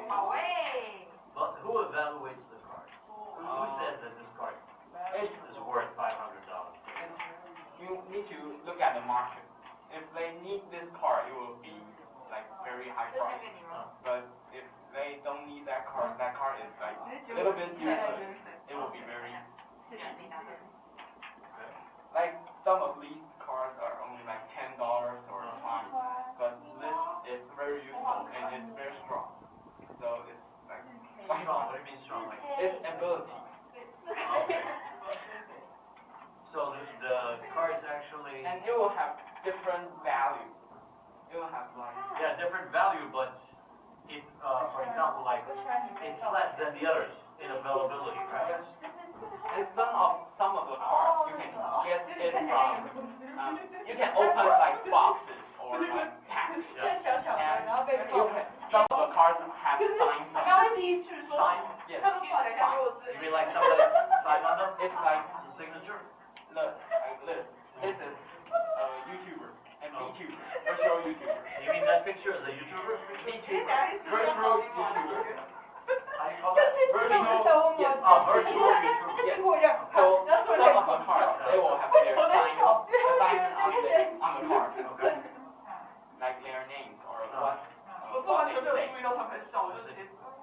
But who evaluates the card? Who says that this card is worth $500? You need to look at the market. If they need this card, it will be like very high price. But if they don't need that card is like a little bit useless. It will be very like some of these cards are only like $10 or fine, but this is very useful and it's very strong. So it's like Strong. What do you mean strong? Like its ability. okay. So the cards actually. And it will have different value. It will have like. Yeah, different value, but if for example, like it's less than the others in availability, right? And some of the cards you can get it from. You can open like boxes or like packs. Yeah. And some of the cards have signs on them. Signs, yes. You mean like somebody signed on them? It's like the signature? look, like this. This is a YouTuber and VTuber, virtual YouTuber. You mean that picture is a YouTuber? VTuber, virtual YouTuber. How do you call that? Virtual, yes. Virtual YouTuber. Yes. So some of the cards they will have their sign on the card. Okay. Like their names or what they say.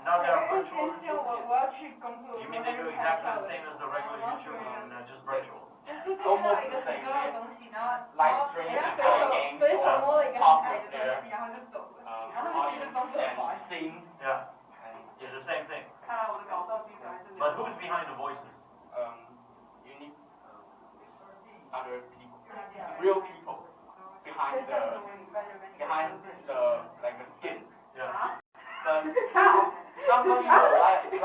Now they're virtual. You mean they do exactly the same as the regular YouTuber and just virtual? Almost the same. Live stream and play games or talk with their audience and sing. Yeah. It's the same thing. But who's behind the voices? You need other people, real people behind the like the skin. Yeah. But some people like to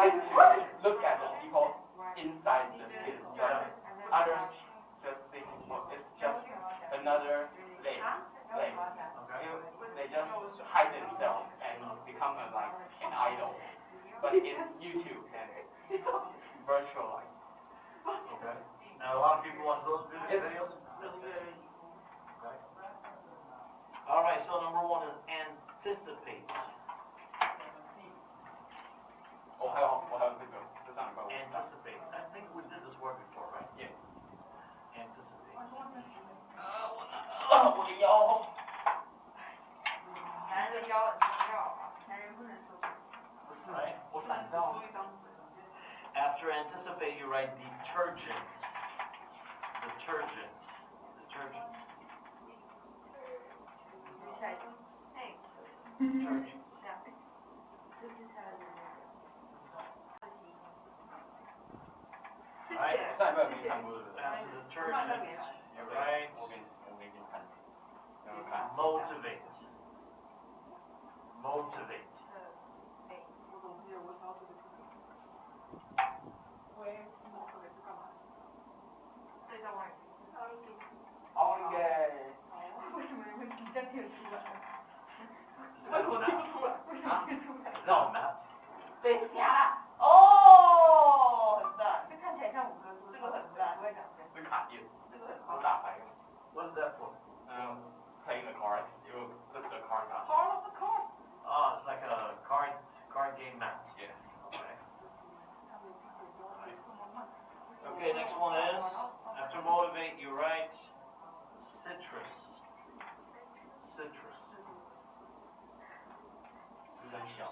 look at the people inside the skin, but others just think it's just another layer. Okay. They just hide themselves and become like an idol. But in YouTube and virtual life. Okay. And a lot of people watch those videos? Okay. All right, so number one is anticipate. 还有这上一个 Anticipate. I think we did this word before, right? Yeah. Anticipate. 我的腰。男人腰很重要啊，男人不能收。 Right? 我闪到。 After anticipate, you write detergent. Detergent. Detergent. Detergent. Right? After detergent, you write motivate. Motivate. Okay. 为什么你会比较贴出来？为什么听不出来？为什么听不出来？ No, map. 等一下，哦，很赞，这看起来像五个数，这个很赞，不会讲真。是卡电，这个很好打牌用。 What is that for? Playing the cards. You put the cards on. Call of the card. Oh, it's like a card game map. Yeah. Okay. Okay, next one is, after motivate, you write citrus. Citrus. 很小。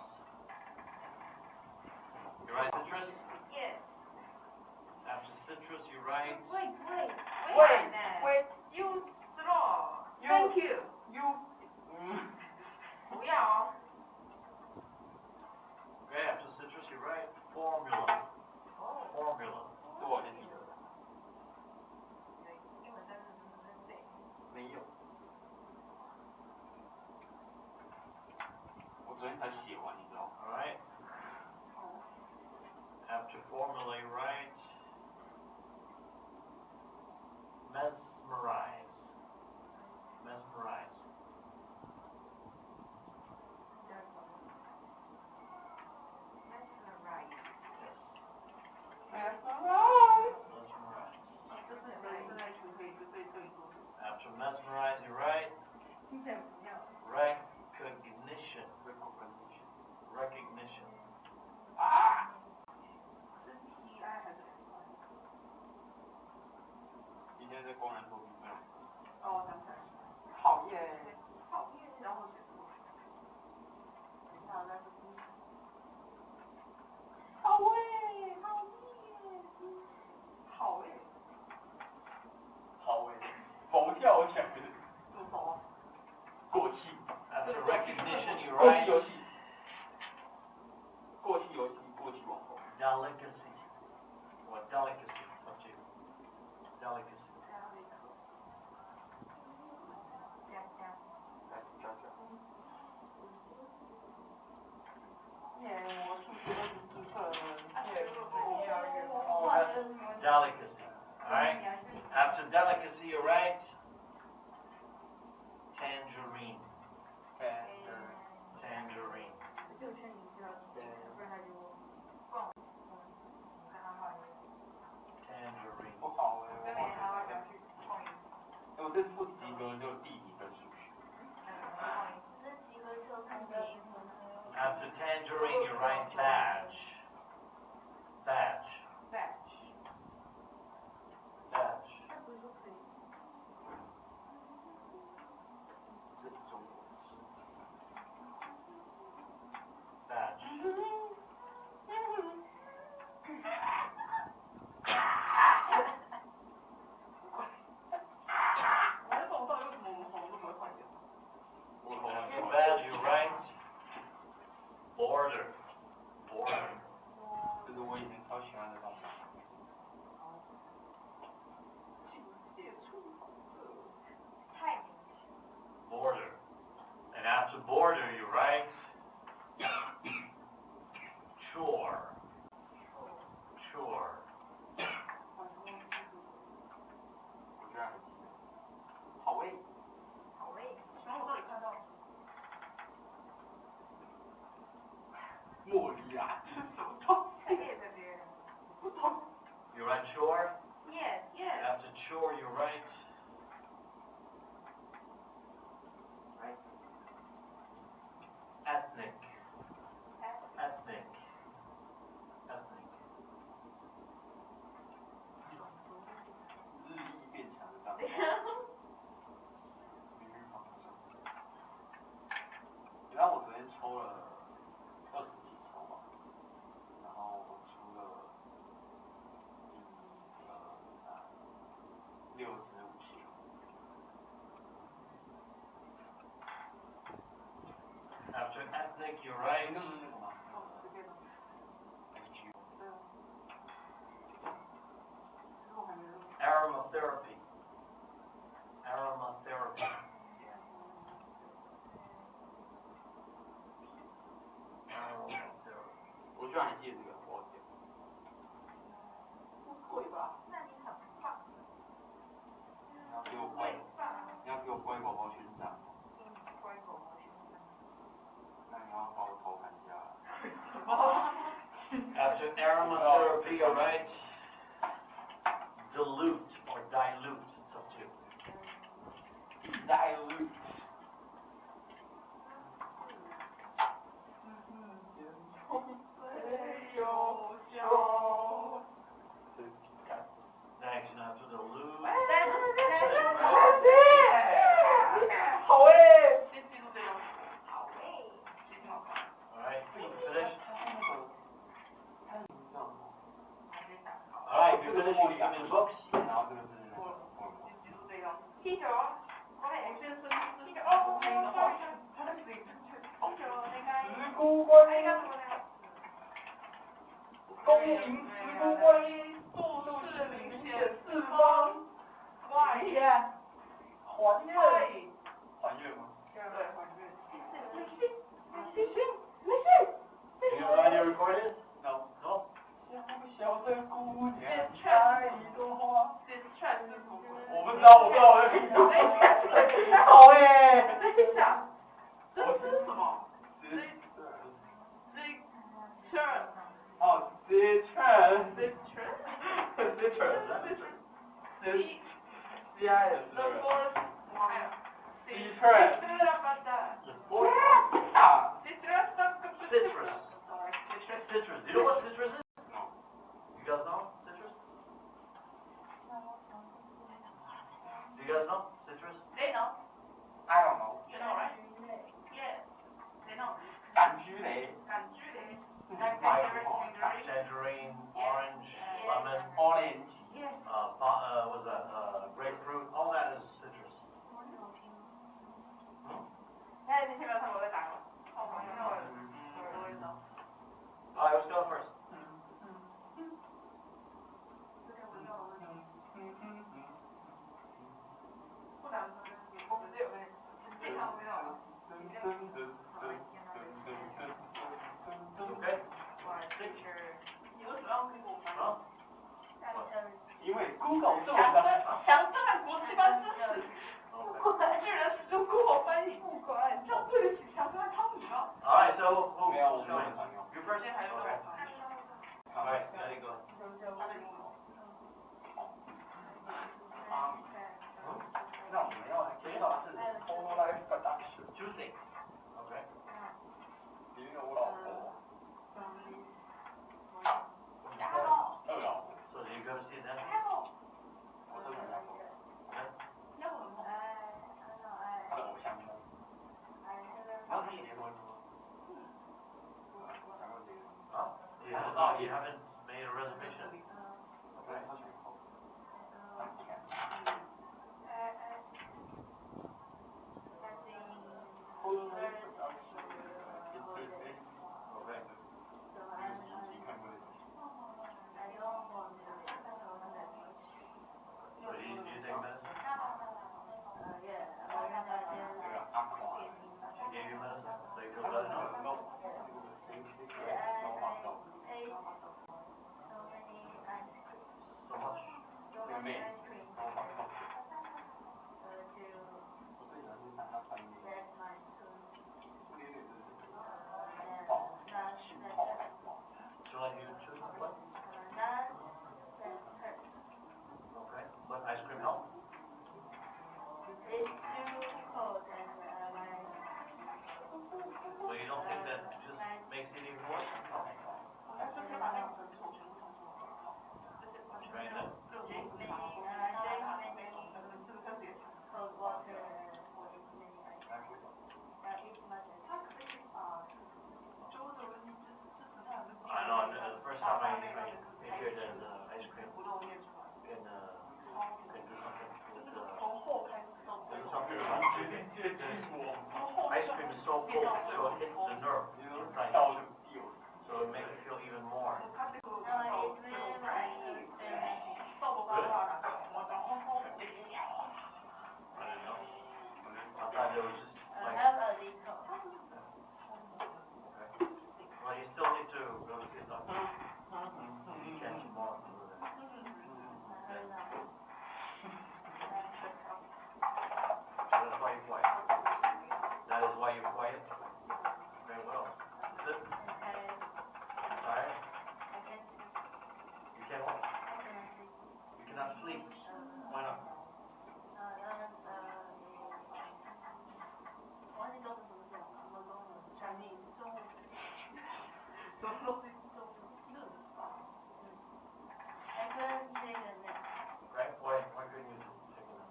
You write citrus? Yes. After citrus, you write. Wait. You straw. Thank you. You. 不要哦。 Okay, after citrus, you write formula. Formula. 是我先记得的。英文单词是不是对？没有。我昨天才写完，你知道吗？ All right. After formula, you write mesmerize. Mesmerize. Mesmerize. After mesmerize, you write recognition. Recognition. 现在光南多比分。哦，想起来了。讨厌。讨厌，然后写错。好，那是好诶，好耶，好诶。好诶，佛跳墙。怎么走啊？过气。After recognition, you 过气 write 游戏。过气游戏，过气网红。delicacy or delicacy. What's you? Delicacy. 耶，我数学24分。Delicacy. All right. After delicacy, you write tangerine. Tangerine. 6圈你就要记，不然他就逛。看他画的。Tangerine. 不好哎，跟你还要想去逛一次。我这次不及格就地理跟数学。After tangerine, you write badge. Badge. Batch。 Badge. 那不是说可以？这是中文。Badge. 我还找不到为什么我们喉咙都不会换颜色。After badge, you write border. Border. 这是我以前超喜欢的东西。Border. And after border, you write chore. Chore. 我居然还记得。好味。好诶，然后我到底看到了。茉莉啊，这是什么东西？在这边。不懂。 You write chore. Yes, yes. After chore, you write ethnic. Ethnic. Ethnic. 日益变强的脏话。明日方长。你知道我昨天抽了20几抽吧，然后我出了6支武器。After ethnic, you write 那不是那个吗？这边的。 FGO。对啊。其实我还没录。aromatherapy. Aromatherapy. 我居然还记得这个，我天。会吧？那你很棒。你要给我乖，你要给我乖宝宝勋章。乖宝宝勋章。那你要把我头砍下来。什么 After aromatherapy, you write dilute or dilute. It's up to you. Dilute. 有效。 Next, after the lute. 好诶。先记住这个。好诶。记住好吧。Alright, finish. 还没想好。Alright, you finish give me the books. 然后这个是那个。记住这个。踢球。我先生踢球。哦，他的嘴。踢球，那个。时孤归。功名时孤归，注视领显四方。哇耶！还愿。还愿吗？对，还愿。Do you know how to record it? No. No? 小小的姑娘开一朵花。这串是什么？我不知道，我在听什么。好诶。等一下，这是什么？哦 ，citron。CIS。The fourth one. Citron。The fourth citrus. Citrus. Do you know what citrus is? No. You guys know citrus? Google 做强的。征国际班知识，居然使用 Google 翻译，不管，这样对得起强征和汤米吗？ Alright, so who? 没有，我没有很常用。 You first? 先还有 Okay. 他 Alright, there you go. 的拥有。汤米。那我们要介绍的是 Total Life Production。 Two things. Okay. 因为我老婆。二老婆。 So you go see them? 我真的很想说。 他的偶像梦。然后他也结婚了吗？想过结婚。Oh, you haven't made a reservation? 对，他选后。Total Life Production。Okay. 看过那种。 So do you take medicine? 对啊，阿垮。 She gave you medicine? So you feel better now? No. So much? 那个妹，然后放放。我最喜欢是看他穿衣服。不连脸就是爆，熏泡还爆。 So like you choose what? Okay. But ice cream help? So you don't think that just makes it even worse? 我就可以把那种绳索全部从头到脚，就是完全没有任何补偿，没有，这个特别强。他可以把周的问题支持他的。I know, the first time I hear that ice cream 不漏念出来。can do something 就是 with 从后开始到 do something about breathing. Ice cream is so cold, so it hits the nerve. 跳就掉。 So it makes you feel even more. 他这个到最后到头发发的，我然后后面 I don't know. I thought it was just like, okay. Well, you still need to go see a doctor. You can't keep on doing that. So that's why you're quiet. That is why you're quiet. Okay, what else? Is it? Tired? You can't what? You cannot sleep. Why not? Okay, why couldn't you take it out?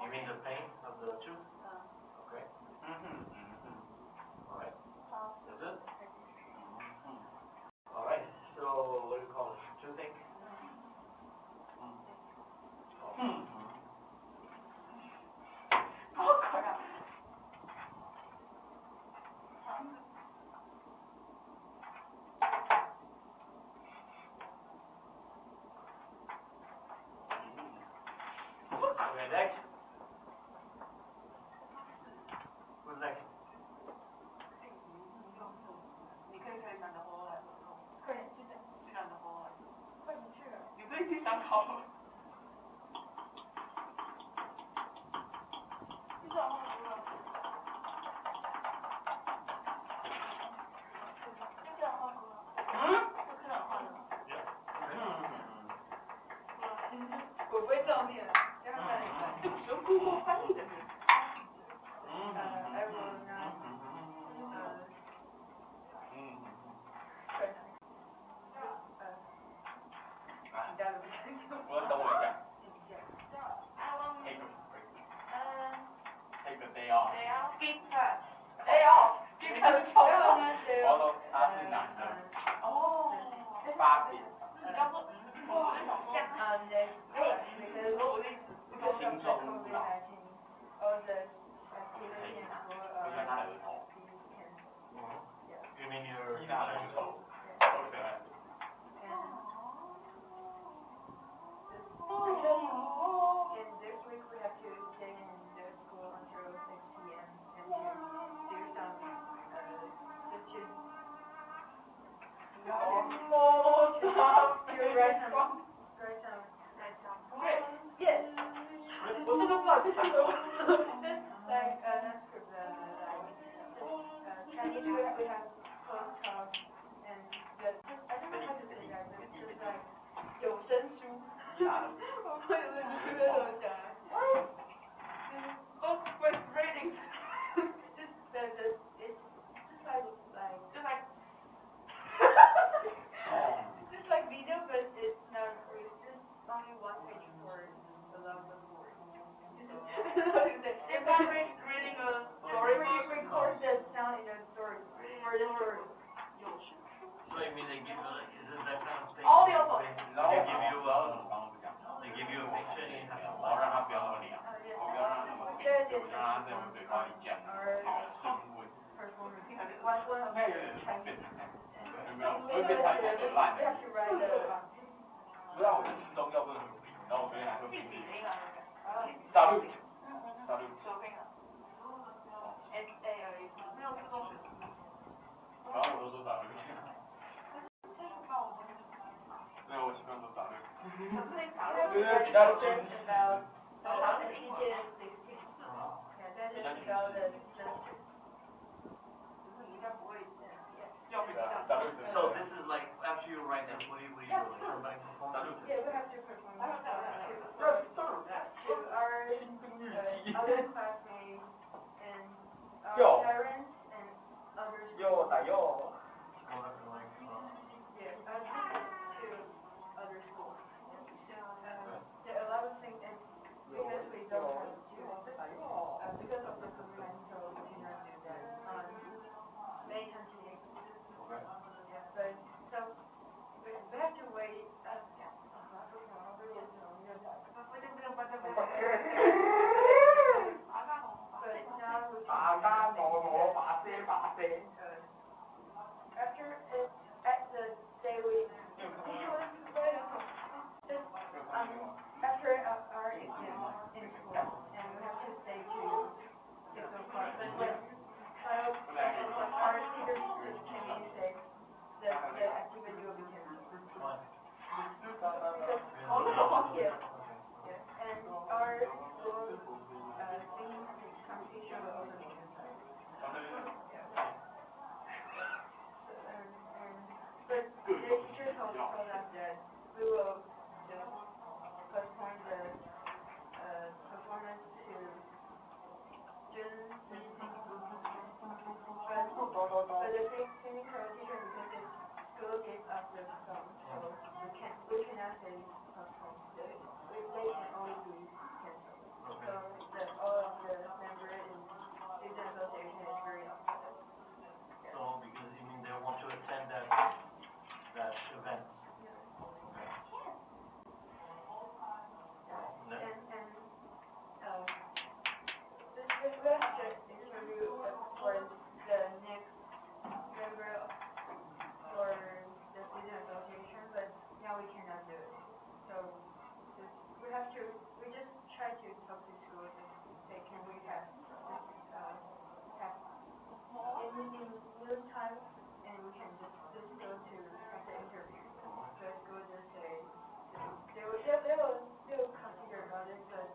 You mean the pain of the tooth? Okay, alright. That's it? Alright, so what do you call it? Toothache? Okay, next. Who's next? 你可以男的活来合作，快点去等，去男的活来，快点去了。你都已经想好了。你知道吗？就这样画图了。就这样画的。 鬼鬼照面，让他看一看。有 Google 翻译的人。我等我一下。I want Take a day off。 they are big fat. They are big fat 超高。我说他是男的。哦。八点。你刚说我在想说，我的意思，轻重不老。我喜欢他的额头。 You mean your 伊娜的额头，超可爱。 And this week we have to stay in the school until 6 p.m. and to do some stitches. To write some like not script, Chinese we have close talk and the I don't know how to say that, but just like 有声书。我不知道有没有这边怎么讲啊？ Book with reading. Just it's just like just like video, but it's not. It's just only one page for a lot of words. If I'm reading a story, record the sound in the story for the story. So you mean they give you like, is it that kind of thing? Audio book. They give you a picture and you have to 我让他不要那么凉， Yes. 我不要让他那么冰，就让他在我嘴巴里讲，好生问。 Performance. One of 那有 the 点 Chinese. 变态，有没有？会变态有点烂 We have to write the. 不然我的心中要不能很平，然后我昨天还会平地。Oh. 大陆，大陆。 SARE. 没有中学。然后我都说大陆。没有，我习惯说大陆。We have to write research about indigenous 16. Yeah, that is about the justice. 应该不会。 So this is like, after you write this, what do you do? Like, somebody perform it? Yeah, we have to perform to our other classmates and our parents and others. 哟打哟。 Go up and like, Yeah, to other schools. There are a lot of things, and because we don't have to, because of the COVID-19, so we cannot do that on May 28th. okay. Yeah, but so we have to wait. But now we can. After at the day we after our exam in school, and we have to stay to 6 o'clock. But when our teachers came in and said that the activity will be canceled. Why? Yes. Yes. And our school singing competition will also be canceled. But the teacher told us that we will just postpone the performance to June 16th. But the technical teacher, because it's school gave us the song, so we cannot say postpone. They can only be canceled. So all of the members in student association is very upset. So because you mean they want to attend that event? This will have to interview for the next member for the student association, but now we cannot do it. So we just try to talk to schools and say, can we have in noon time, and we can just go to have the interview. So school just say they will consider about it, but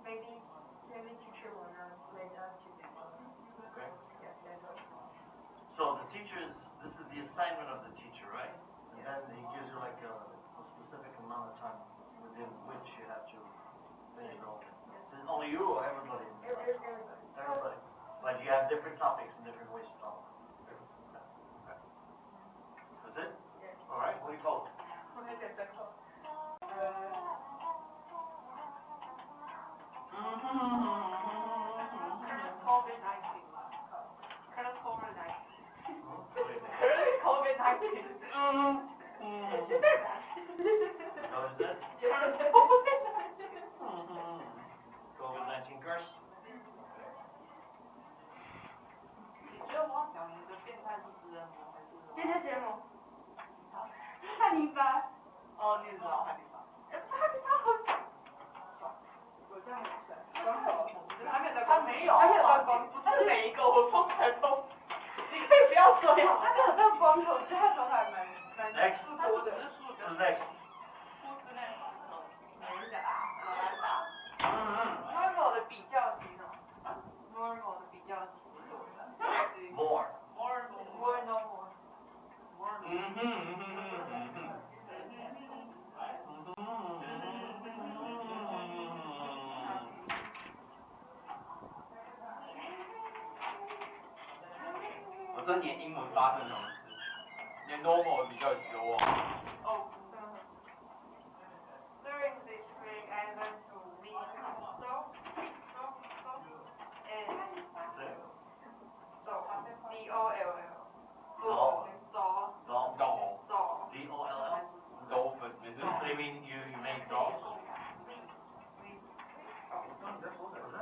maybe teacher will not let us to do it. Okay. Yeah, that's all. So the teachers, this is the assignment of the teacher, right? And then he gives you like a specific amount of time within which you have to finish it all. Is it only you or everybody? Everybody. Everybody. But you have different topics and different ways to talk. Okay. That's it? Yes. All right. What do you call it? COVID-19. Current COVID-19. Current COVID-19. How is that? COVID-19 curse? 你觉得我要讲你的变态是食人魔还是？这是节目。汉尼拔。哦，你也知道汉尼拔。汉尼拔好。我这样很帅。光头。他没有。他没有当光，不是每一个我从来都。你可以不要这样。他没有当光头，其实他头发蛮Next. 多的。 Who's next? 没人讲啊，他是我的笔这年英文发生什么事？连 normal 比较久哦。During this week, I learned to read so, D-O-L-L. D-O-L-L? Dolphin，没事。So you mean you make dolls?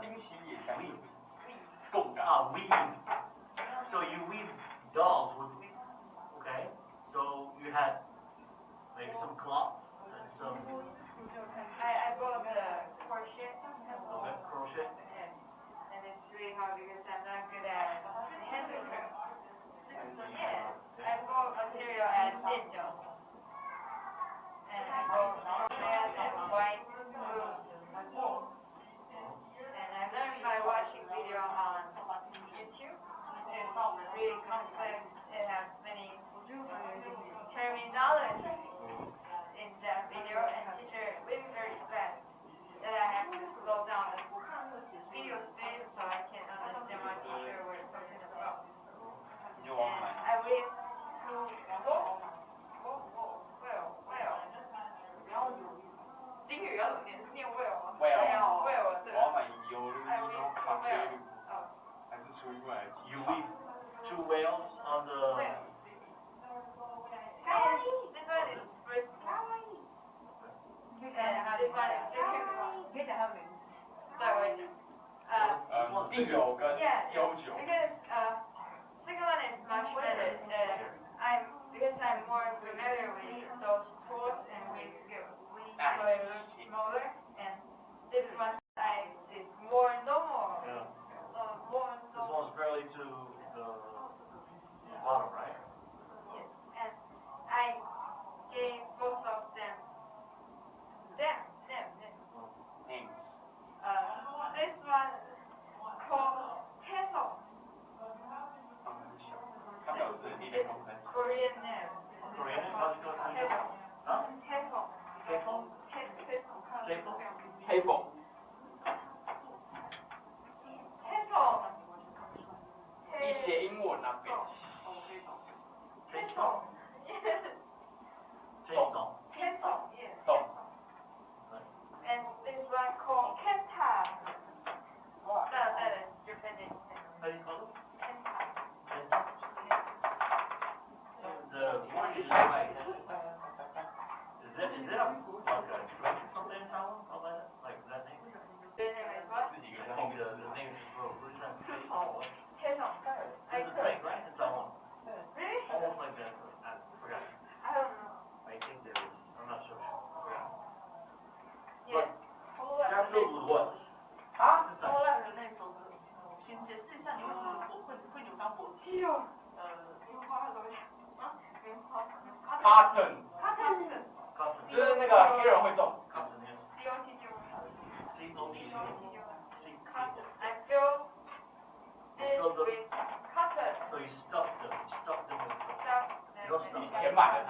惊喜也相应。共感。weave. So you weave dolls with, okay, so you had like some cloth and some, I bought the crochet. okay, crochet. Yes. And it's really hard because I'm not good at handicraft. Yes. I bought material at Dindon. And I bought red and white blue. And I learned by watching video on YouTube. It's really complex. It has many terminology in that video, and teacher really very fast that I have to slow down the video speed so I can understand what teacher was talking about. And I read to well. 英语要怎么念 well 吗？ well 对。我买有卡啡路，还是出一块 You weave two whales on the, This one is first one. And this one is second one. 可以讲他名字。对，我也讲。地友跟悠久。Because second one is much better. Because I'm more familiar with those tools and with skills. So it looks smaller, and this one is more normal. yeah, More this normal. one's fairly to the bottom, right? Yes. And I gave both of them. Names. This one called Teso. 它表示一点公分。Korean name. Korean name? How's it called? Teso. Huh? Teso. Teflon? Teso. Teflon? 黑凤。Teso. 你写英文那边。Teso. Teflon. Teso. Yes. 懂。 And this one called Kenta. That is Japanese name. How do you call it? Kenta. Teflon? The word you just right. Is it a, like a drink or something in Taiwan? Something like that? Like that name? The name is what? I think the name is for original. Teso. It's a drink, right? In Taiwan. Really? Almost like that. I forgot. I don't know. I think there is. I'm not so sure. I forgot. Yes. They're filled with what? 啊？ Inside. 波兰人那首歌，请解释一下你为什么会扭伤脖子？樱花怎么讲？樱花。Cotton， Cotton。 Cotton. 就是那个黑人会动。 Cotton, yes. C-O-T-T-O. I fill this Fill them. with cotton. So you stuff them with stuff. Stuff. You don't stuff 你 them. 填满了它，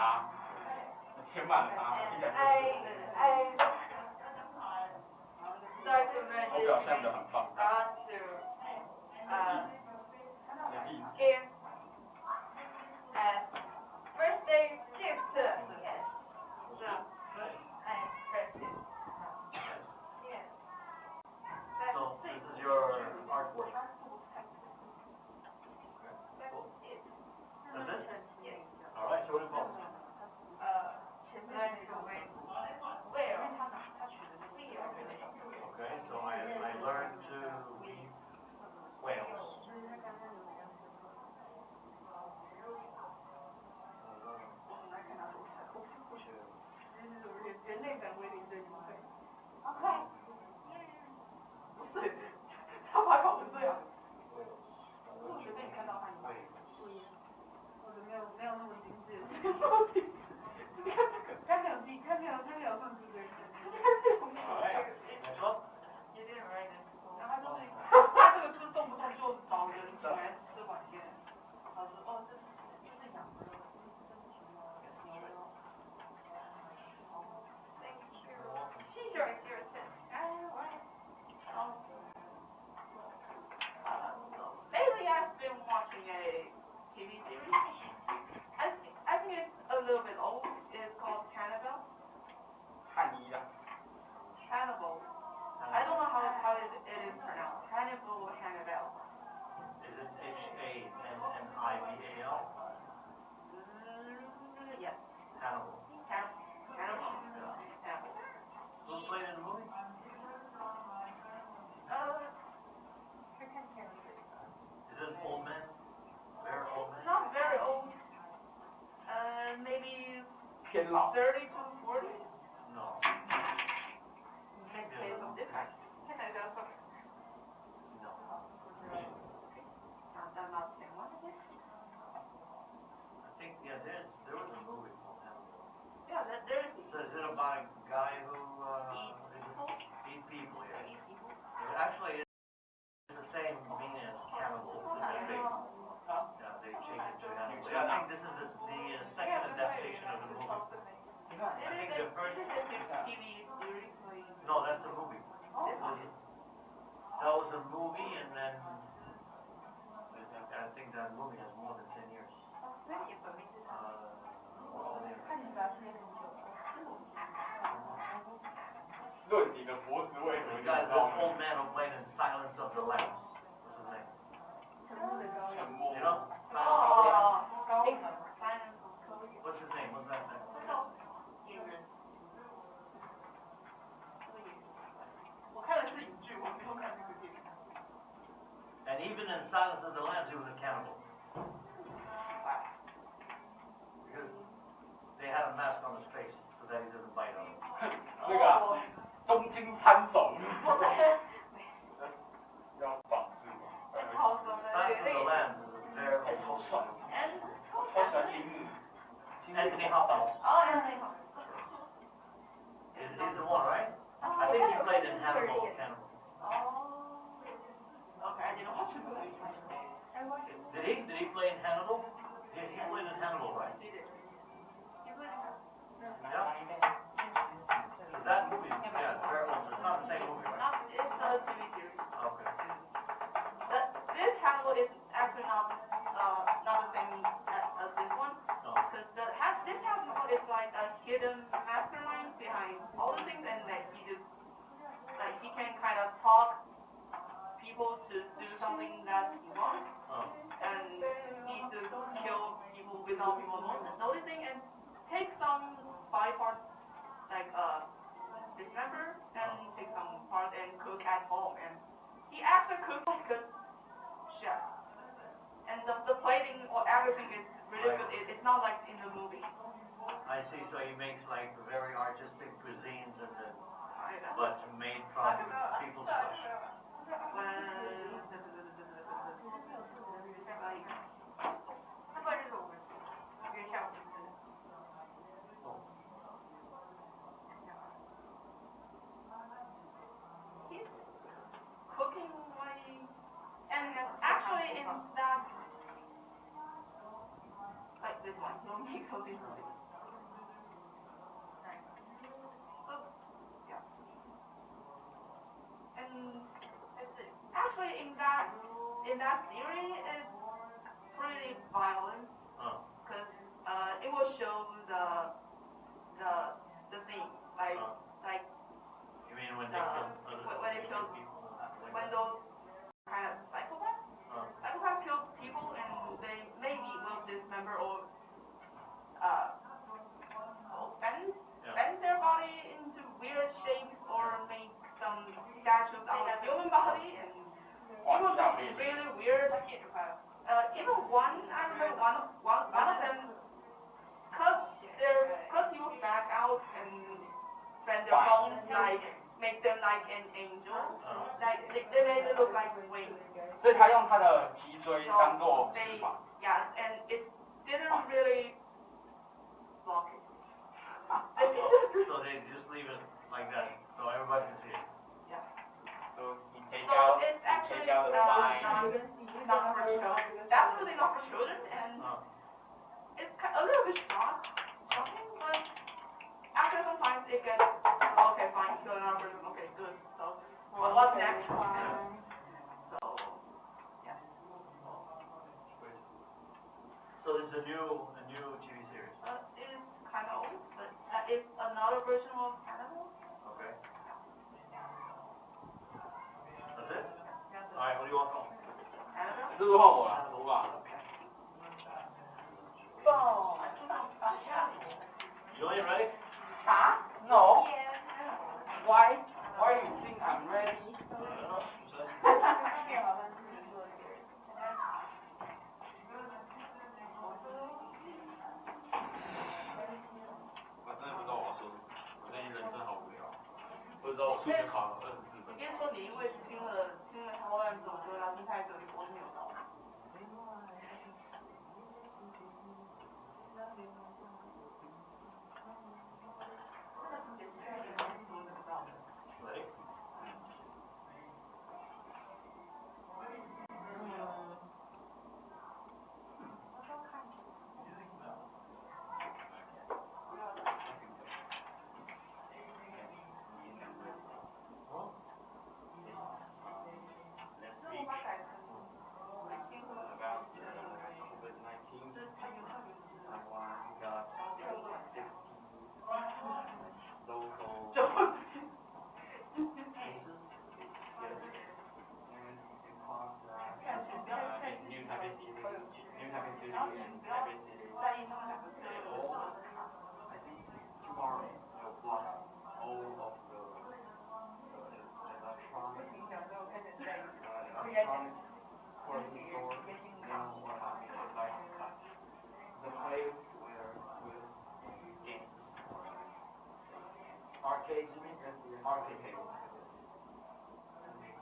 填满了它，听起来 I start to learn 我 this 表现得很棒。 I want to 你的意思？ give as birthday gift. Yes. So I practice. Yes. So this is your artwork. That's it. That's it? Yes. All right. So what do you call it? Learn to wait. Where? Okay. So I learned to weave whales. 人类本为零的经费。Okay. 不是，他把搞成这样。我觉得你看到他，我的没有那么精致。你看这个，他没有上去这个，你看这种。 All right. Next one. You didn't write it. 然后他就是他这个就是动不动就找人起来吃晚宴，他说哦这是养的，牛肉。 Thank you. Teacher, it's your turn. Lately, I've been watching a TV 偏老。 30 to 40? No. Makes sense of difference. Can I just No. not the same one again? I think, yeah, there was a movie called Hannibal. Yeah, there is. So is it about a guy who, Eat people? eat people, yeah. Eat people? Actually, it's the same meaning as cannibal, and then they change it to Hannibal. Yeah, I think this is the second adaptation of the movie. I think the first, Is it a TV series? no, that's the movie. Oh. That was a movie, and then, I think that movie has more than 10 years. What's the name? 论你的脖子为何 The 扭 guy, 到 this old man who played in Silence of the Lambs. What's his name? 沉默 You know? Oh. What's his name? What's that name? 演员。我看的是影剧，我没有看那个电影。 And even in Silence of the Lambs, he was a cannibal. Because they had a mask on his face so that he doesn't bite on them. 那个啊东京参手。要绑住吗？ Silence of the Lambs is a very old film. 超喜欢樱木。 Anthony Hopkins. Oh, Anthony Hopkins. He's the one, right? I think he played in Hannibal Cannibal. Oh. Okay, I didn't watch the movie. Did he play in Hannibal? He played in Hannibal, right? He did. He played in that. Yeah. So that movie, yeah, it's very old. It's not the same movie, right? It's a TV series. Okay. This Hannibal is actually not the same as this one. No. Because this Hannibal is like a hidden mastermind behind all the things, and like he can kind of talk people to do something that he wants, and he just kill people without people noticing, and take some body parts like dismember and take some parts and cook at home, and he actually cooks like a chef, and the plating or everything is really good. It's not like in the movie. I see. So he makes like very artistic cuisines, and then, I know. but made from people's flesh. He's cooking like, and actually in that, like this one, he'll make something for it. Right. So, yeah. And actually in that series, it's pretty violent, because it will show the thing, like You mean when they kill people? when those kind of psychopaths kill people, and they maybe will dismember or bend their body into weird shapes, or make some statues out of human body, and it was really weird. Even one, I remember one of them, cause he was back out and bend their bones, like make them like an angel, like they made it look like wings. 所以他用他的脊椎当做翅膀。Yes, and it didn't really block it. So they just leave it like that, so everybody can see it. Yeah. So you take So out, it's actually take out the spine. not for children. Definitely not for children, and it's a little bit shocking, but after some time it gets okay, fine, kill another person, okay, good. So what's next? So yeah. So this is a new TV series. It's kind of old, but it's another version of Hannibal. Okay. That's it? All right, what do you want from? Hannibal. 这是换我了，我吧。Julian, ready? Huh? No. Yes. Why? Why you think I'm ready? I don't know. 之后数学考了24分。你可以说你因为听了台湾这首歌，然后听太久，你脖子扭到。这个情节是在演王子多那个道的。对。Arcades, you mean? Arcade tables. I think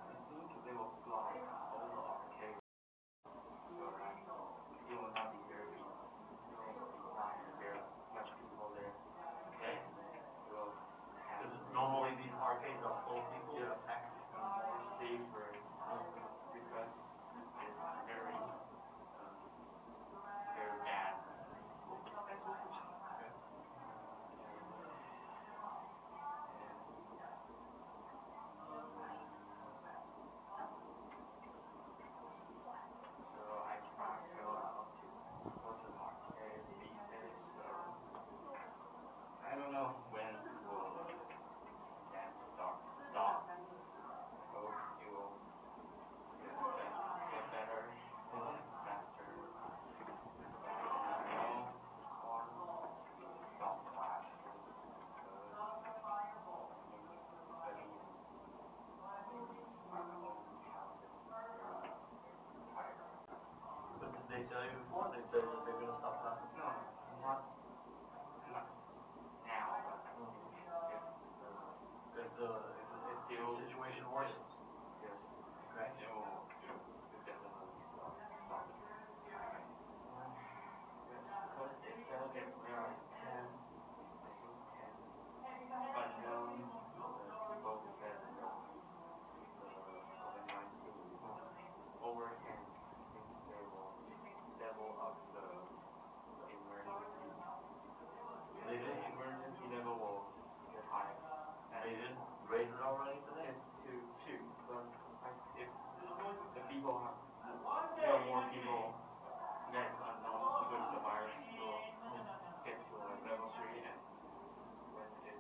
they will block all the arcade. So that it will not be very big. There will not be very much people there. Okay? We'll have normally these arcades are full of people. Yeah. More safer because it's very bad. I don't know when will that stop. I hope it will get better, faster. Stop class But did they tell you before? They said that they're gonna stop classes? No, not now, but if the situation worsens. Yes. Okay. It will definitely stop. Yes, because they said that there are 10, I think 10 unknown people who get the COVID-19 over 10. I think they will level up the emergency. They did? Emergency level will get higher. They didn't raise it already today? To 2, but if the people have, there are more people that is unknown because the virus will get to like level 3, and when it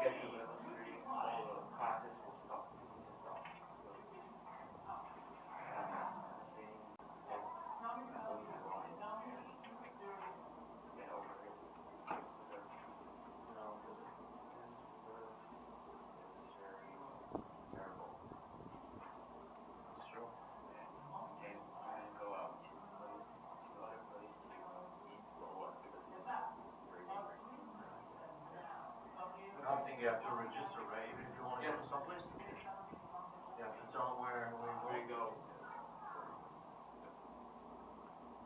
gets to level 3, all the classes will stop. So, I think that's going to get over it. Because, you know, this virus is very terrible. It's true. And you can go out to other place to eat or what, because it's very dangerous. I think you have to register, right? Even if you want to go to someplace, you have to tell them where you go.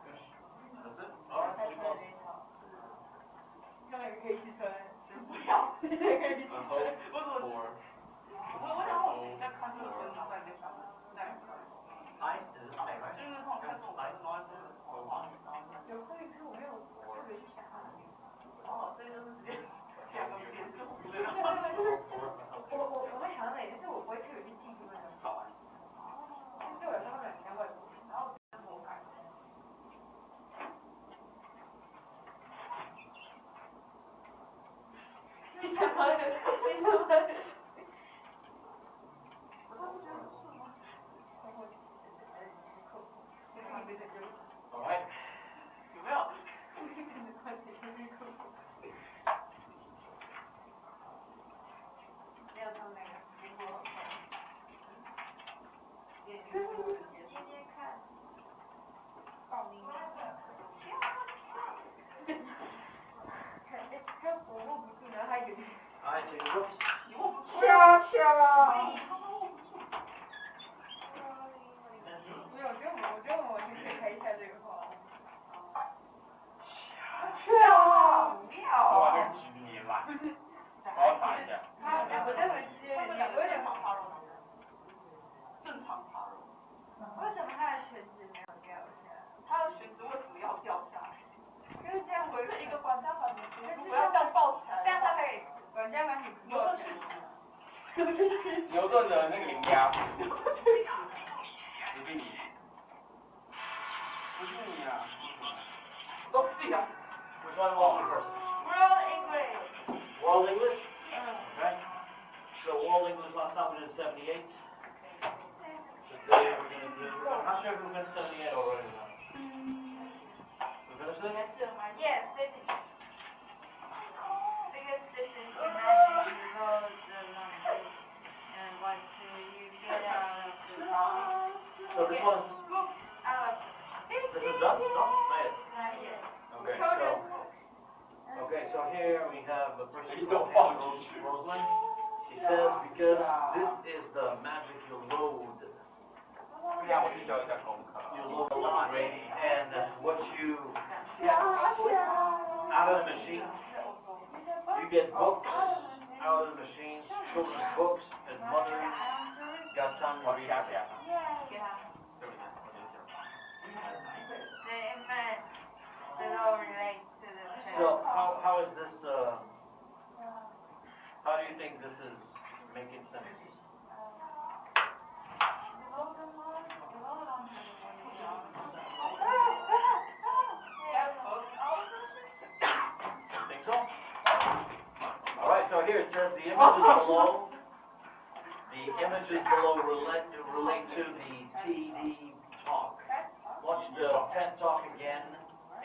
That's it? Alright, pretty close. 下面可以汽车，先不要，现在可以汽车。我想我在看这个电脑在里面想，那也不知道。I is I, right? 就是那种看这种然后就是黄鱼，然后有可以，可是我没有特别去想它的名字。哦，所以就是直接两个点是糊的。我会想到那里，但是我不会特别去记住那个字。就对我来说，他们两个像外国人，然后我改。你想到的，你想到的。我都不觉得是吗？Alright. 有没有？没有他们那个苹果好看。今天看报名。他我握不住，然后他有点。Alright, take a look. 你握不住。牛顿的那个零压，不是你，不是你啊，都是呀。Which one will we first? World English. World English? Okay. So World English last time we did 78. Today we're going to do, I'm not sure if we've been 78 already or not. We finished it? Yes, finish. Because this is the magic you roll the numbers and what you get out of the box. So this one, Scoop out of this is done? No? Not yet. not yet. Okay, Children's so, book. okay, so here we have a person You called don't Hannah want to. Rosalind. She says because this is the magic you load. 对呀，我去教一下功课。 You load a library and what you get out of the machine, you get books out of the machine, children's books, and mothers got time to 我 read. 下下。 Yeah. 对不对？我就讲。 The infant that all relates to the So child. how is this, how do you think this is making sense? Think so? Alright, so here it says the images below, relate to the TED talk. Watch the TED talk again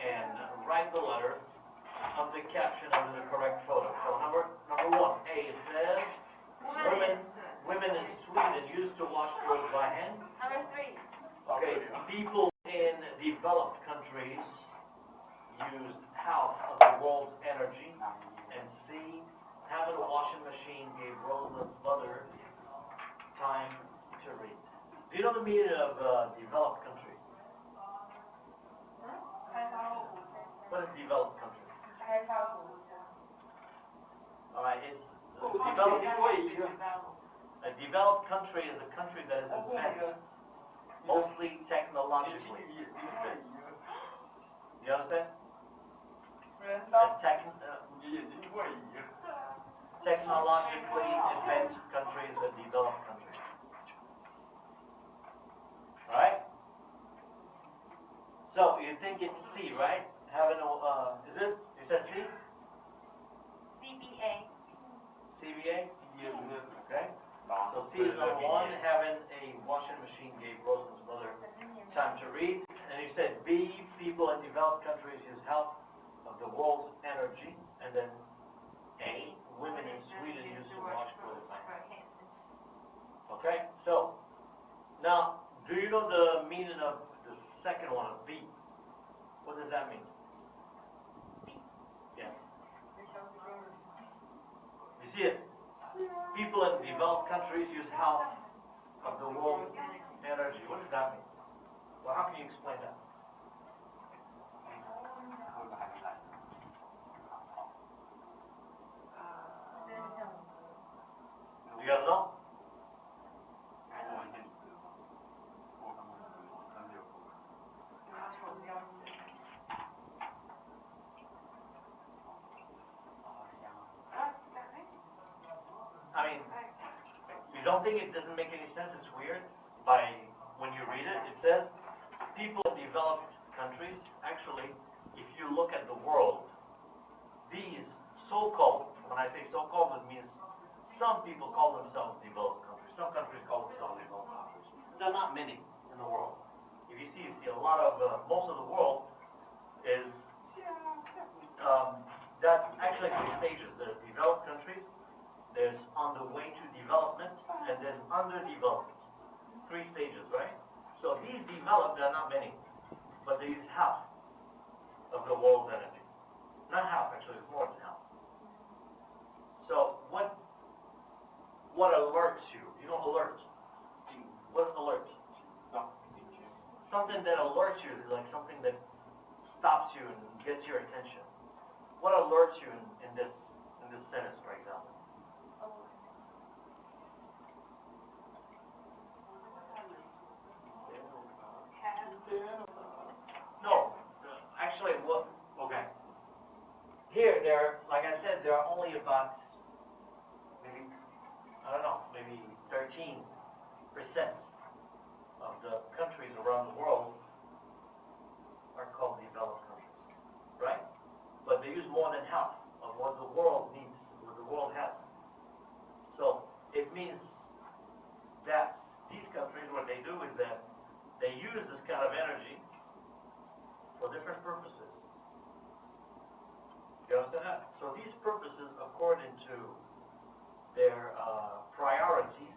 and write the letter of the caption under the correct photo. So number one, A, it says, women in Sweden used to wash clothes by hand. Number 3. Okay, people in developed countries used half of the world's energy. And C, having a washing machine gave Roland's mother time to read. Do you know the meaning of developed country? What is developed country? Alright, it's a developed country is a country that is advanced, mostly technologically. You understand? Technologically advanced country is a developed country. Alright? So, you think it's C, right? Having a, is it? You said C? CBA. CBA? Okay. So C is number one, having a washing machine gave Rosamond's mother time to read. And you said B, people in developed countries use half of the world's energy. And then A, women in Sweden used to wash clothes by hand. Okay, so now, do you know the meaning of the second one, of B? What does that mean? Yeah. You see it? People in developed countries use half of the world's energy. What does that mean? Well, how can you explain that? You guys know? I mean, you don't think it doesn't make any sense? It's weird. By when you read it, it says people in developed countries. Actually, if you look at the world, these so-called, when I say so-called, it means some people call themselves developed countries. Some countries call themselves developed countries. There are not many in the world. If you see a lot of most of the world is that's actually 3 stages. There's developed countries. There's on the way to development, and there's underdeveloped. 3 stages, right? So these developed, there are not many, but they use half of the world's energy. Not half, actually, it's more than half. So what alerts you? You know alert. What alerts? Something that alerts you is like something that stops you and gets your attention. What alerts you in this sentence, for example? No, actually, okay. Here, like I said, there are only about, maybe, I don't know, maybe maybe 13% of the countries around the world are called developed countries, right? But they use more than half of what the world needs, what the world has. So it means that these countries, what they do is that they use this kind of energy for different purposes. You understand that? So these purposes, according to their priorities,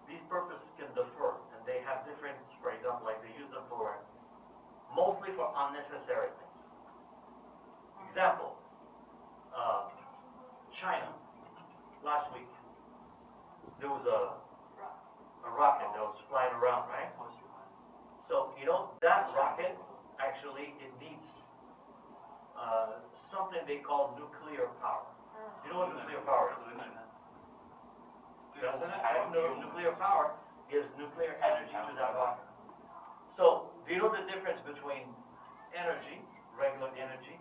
these purposes can differ, and they have different, for example, like they use them for, mostly for unnecessary things. Example, China, last week, there was a rocket that was flying around, right? So, you know, that rocket, actually, it needs something they call nuclear power. You know what nuclear power is? Nuclear power gives nuclear energy to that rocket. So, do you know the difference between energy, regular energy?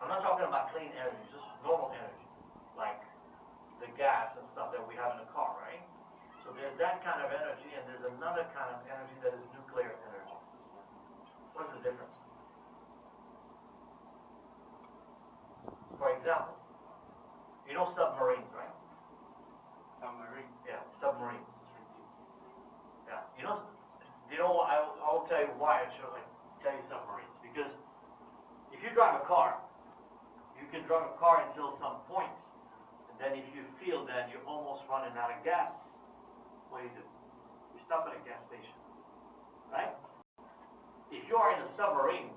I'm not talking about clean energy, just normal energy, like the gas and stuff that we have in a car, right? So there's that kind of energy, and there's another kind of energy that is nuclear energy. What's the difference? For example, you know submarines, right? Submarine. Yeah, submarines. Yeah, you know I'll tell you why I should tell you submarines. Because if you drive a car, you can drive a car until some point, and then if you feel that you're almost running out of gas, what do? You stop at a gas station, right? If you are in a submarine,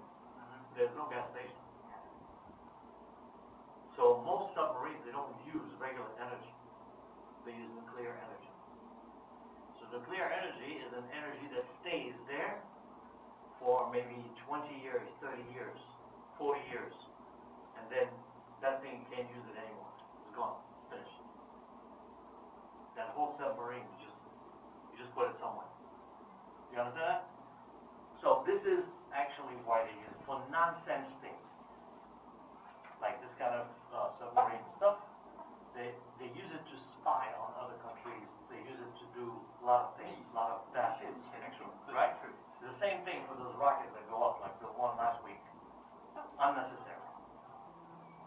there's no gas station. So most submarines, they don't use regular energy. They use nuclear energy. So nuclear energy is an energy that stays there for maybe 20 years, 30 years, 40 years. And then that thing, you can't use it anymore. It's gone. It's finished. That whole submarine, you just put it somewhere. You understand that? So this is actually why they use it for nonsense things. Like this kind of submarine stuff. They use it to spy on other countries. They use it to do a lot of things, a lot of bad things, actually. Right? It's the same thing for those rockets that go up, like the one last week. Unnecessary.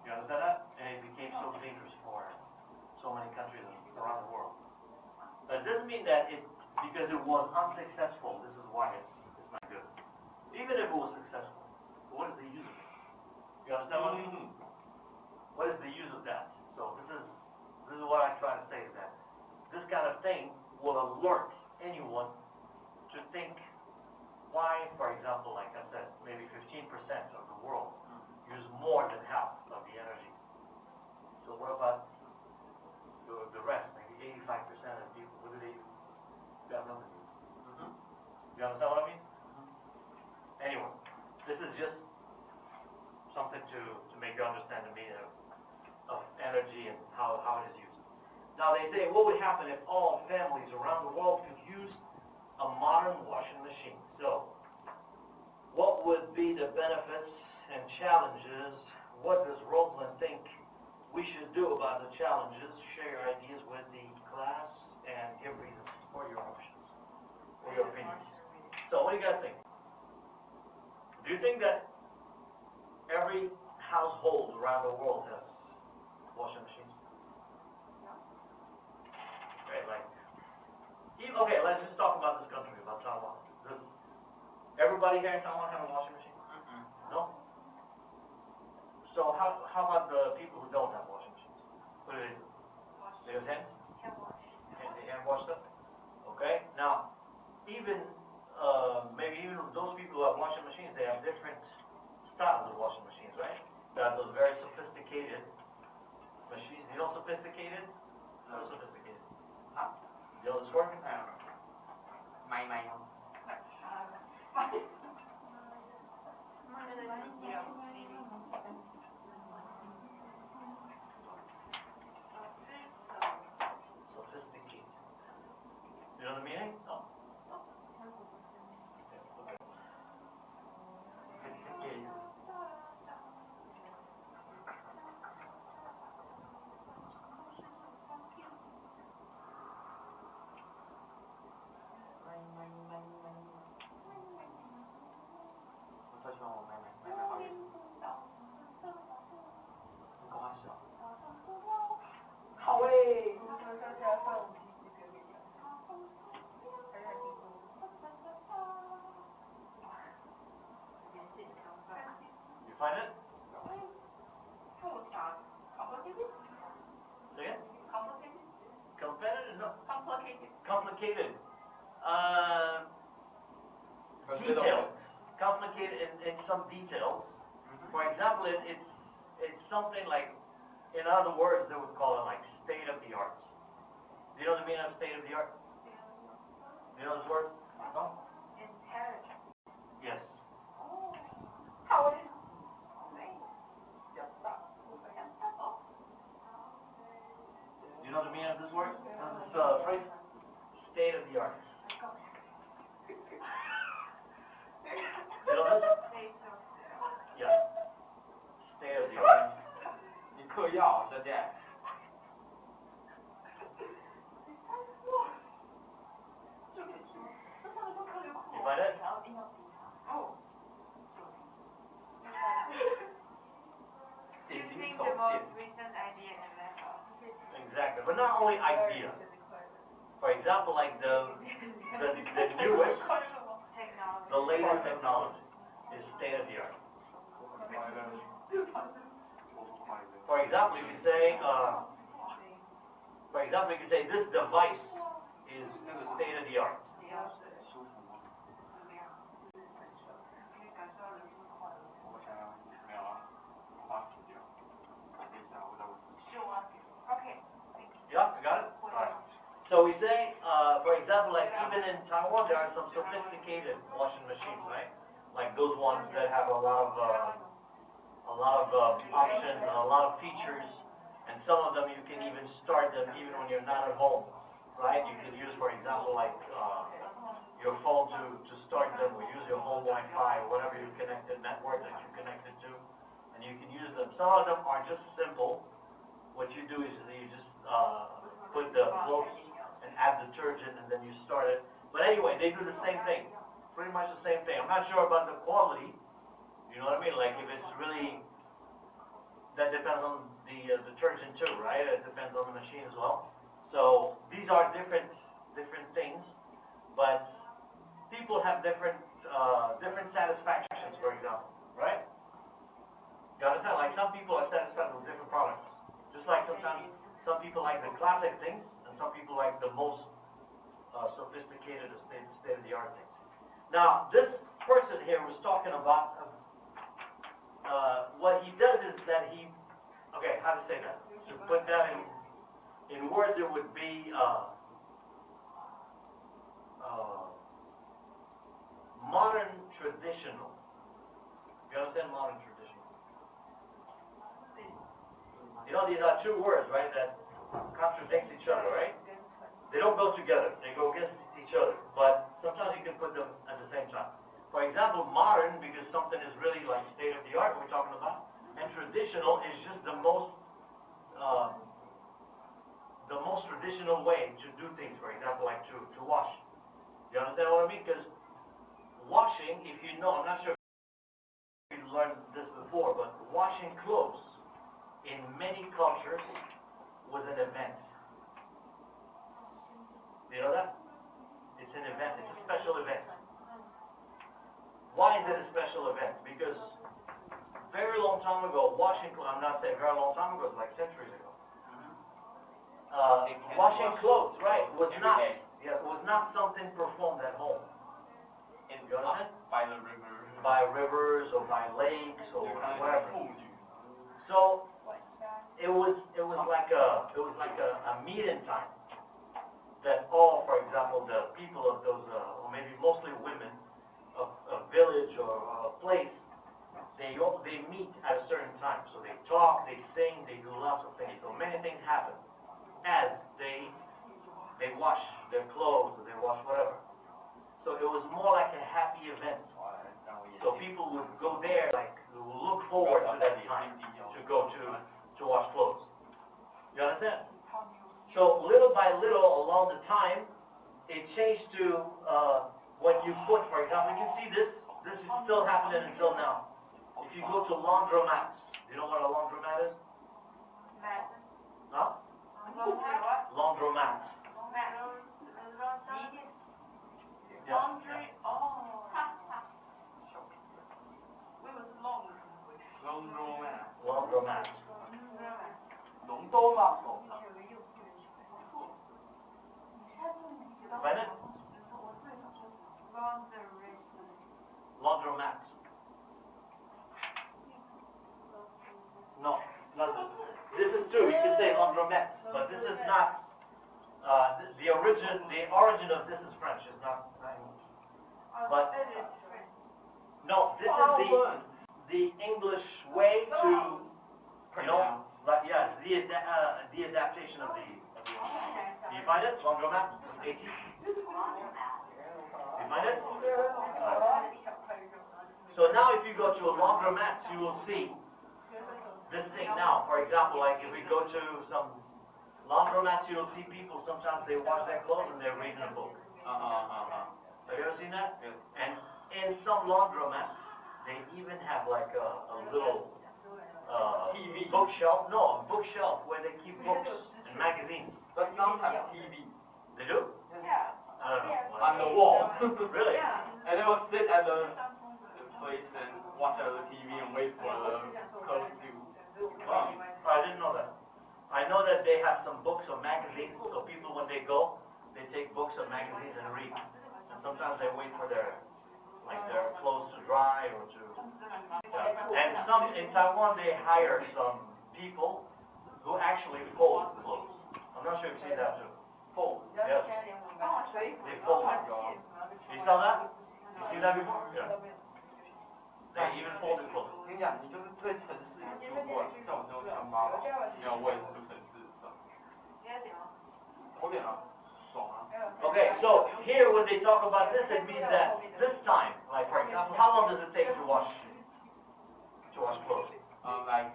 You understand that? And it became so dangerous for so many countries around the world. But it doesn't mean that because it was unsuccessful, this is why it's not good. Even if it was successful, what is the use of it? You understand what I mean? What is the use of that? So this is what I'm trying to say, is that this kind of thing will alert anyone to think why, for example, like I said, maybe 15% of the world use more than half of the energy. So what about the rest, maybe 85% of people? What do they do? They have nothing to do. You understand what I mean? Anyway, this is just something to make you understand the meaning of energy and how it is used. Now they say, what would happen if all families around the world could use a modern washing machine? So, what would be the benefits and challenges? What does Roseland think we should do about the challenges? Share your ideas with the class and give reasons for your options, or your opinions. So, what do you guys think? Do you think that every household around the world has washing machines? Right, like, okay, let's just talk about this country, about Taiwan. Everybody here in Taiwan have a washing machine? No? So how about the people who don't have washing machines? What do they do? They use hands? They hand wash stuff? Okay, now, maybe even those people who have washing machines, they have different styles of washing machines, right? They have those very sophisticated machines. You know sophisticated? What is sophisticated? Huh? You know this word? I don't know. My. Sophisticated. You know the meaning? No. Okay. Sophisticated. Find it? 复杂 complicated Say it? complicated Competitive? No. complicated Complicated. A little Detailed. bit. Complicated in some details. For example, it's something like, in other words, they would call it like state of the art. Do you know the meaning of state of the art? Do you know this word? No? Intelligent. Yes. how is Do you know the meaning of this word? This phrase? State of the art. Do you know this? State of Yes. State of the art. 你嗑药再见。You find it? using the most recent idea and method Exactly. But not only idea. For example, like the newest, technology the latest technology is state of the art. For example, you could say, this device is state of the art. 可以感受到人生快乐我想要没有啊，我把它洗掉。等一下，我再问。就啊 OK Yeah, you got it? Alright. So we say, for example, like even in Taiwan, there are some sophisticated washing machines, right? Like those ones that have a lot of options and a lot of features, and some of them you can even start them even when you're not at home, right? You can use, for example, like your phone to start them, or use your home Wi-Fi or whatever you connected network that you connected to, and you can use them. Some of them are just simple. What you do is you just put the clothes and add detergent, and then you start it. But anyway, they do the same thing, pretty much the same thing. I'm not sure about the quality. You know what I mean? Like if it's really, that depends on the detergent too, right? It depends on the machine as well. So these are different things, but people have different satisfactions, for example, right? You understand? Like some people are satisfied with different products. Just like sometimes some people like the classic things, and some people like the most sophisticated, state-of-the-art things. Now, this person here was talking about what he does is that he, okay, how to say that? To put that in words, it would be modern traditional. You understand modern traditional? You know, these are two words, right, that contradict each other, right? They don't go together. They go against each other. But sometimes you can put them at the same time. For example, modern, because something is really like state of the art we're talking about, and traditional is just the most traditional way to do things. For example, like to wash. You understand what I mean? Because washing, if you know, I'm not sure if you learned this before, but washing clothes in many cultures was an event. Do you know that? It's an event. It's a special event. Why is it a special event? Because very long time ago, washing clothes, I'm not saying very long time ago, it's like centuries ago. Washing clothes, right, was not something performed at home. You understand? By the river. By rivers or by lakes or whatever. So it was like a meeting time that all, for example, the people of those, or maybe mostly women, of a village or a place, they meet at a certain time. So they talk, they sing, they do lots of things. So many things happen as they wash their clothes or they wash whatever. So it was more like a happy event. So people would go there, like look forward to that time to go to wash clothes. You understand? So little by little along the time, it changed to what you put. For example, you can see this. This is still happening until now. If you go to laundromats, you know what a laundromat is? Huh? Laundromats. Laundry, oh. 我以为是 long Laundromat. 隆多嘛，哦 Find it? Laundromat. No, this is true. You can say laundromat, but this is not. The origin of this is French. It's not English. But no, this is the English way to, you know, like yeah, the adaptation of the. Do you find it? Laundromat. 80. You find it? So now if you go to a laundromat, you will see this thing now. For example, like if we go to some laundromats, you'll see people, sometimes they wash their clothes and they're reading a book. Have you ever seen that? Yes. And in some laundromats, they even have like a little TV. bookshelf. No, a bookshelf where they keep books and magazines. But sometimes TV. They do? Yeah. I don't know. On the wall. Really? And they will sit at the place and watch the TV and wait for the clothes to. Wow, I didn't know that. I know that they have some books or magazines, so people when they go, they take books or magazines and read. And sometimes they wait for their clothes to dry or to. And some in Taiwan they hire some people who actually fold clothes. I'm not sure if you see that too. Fold. Yes. They fold it. You saw that? You see that before? Yeah. They even fold the clothes. 我跟你讲，你就是对城市有住过，像我这种乡巴佬，没有，我也是住城市的。我点了，爽啊。Okay, so here when they talk about this, it means that this time, like for example, how long does it take to wash clothes? Like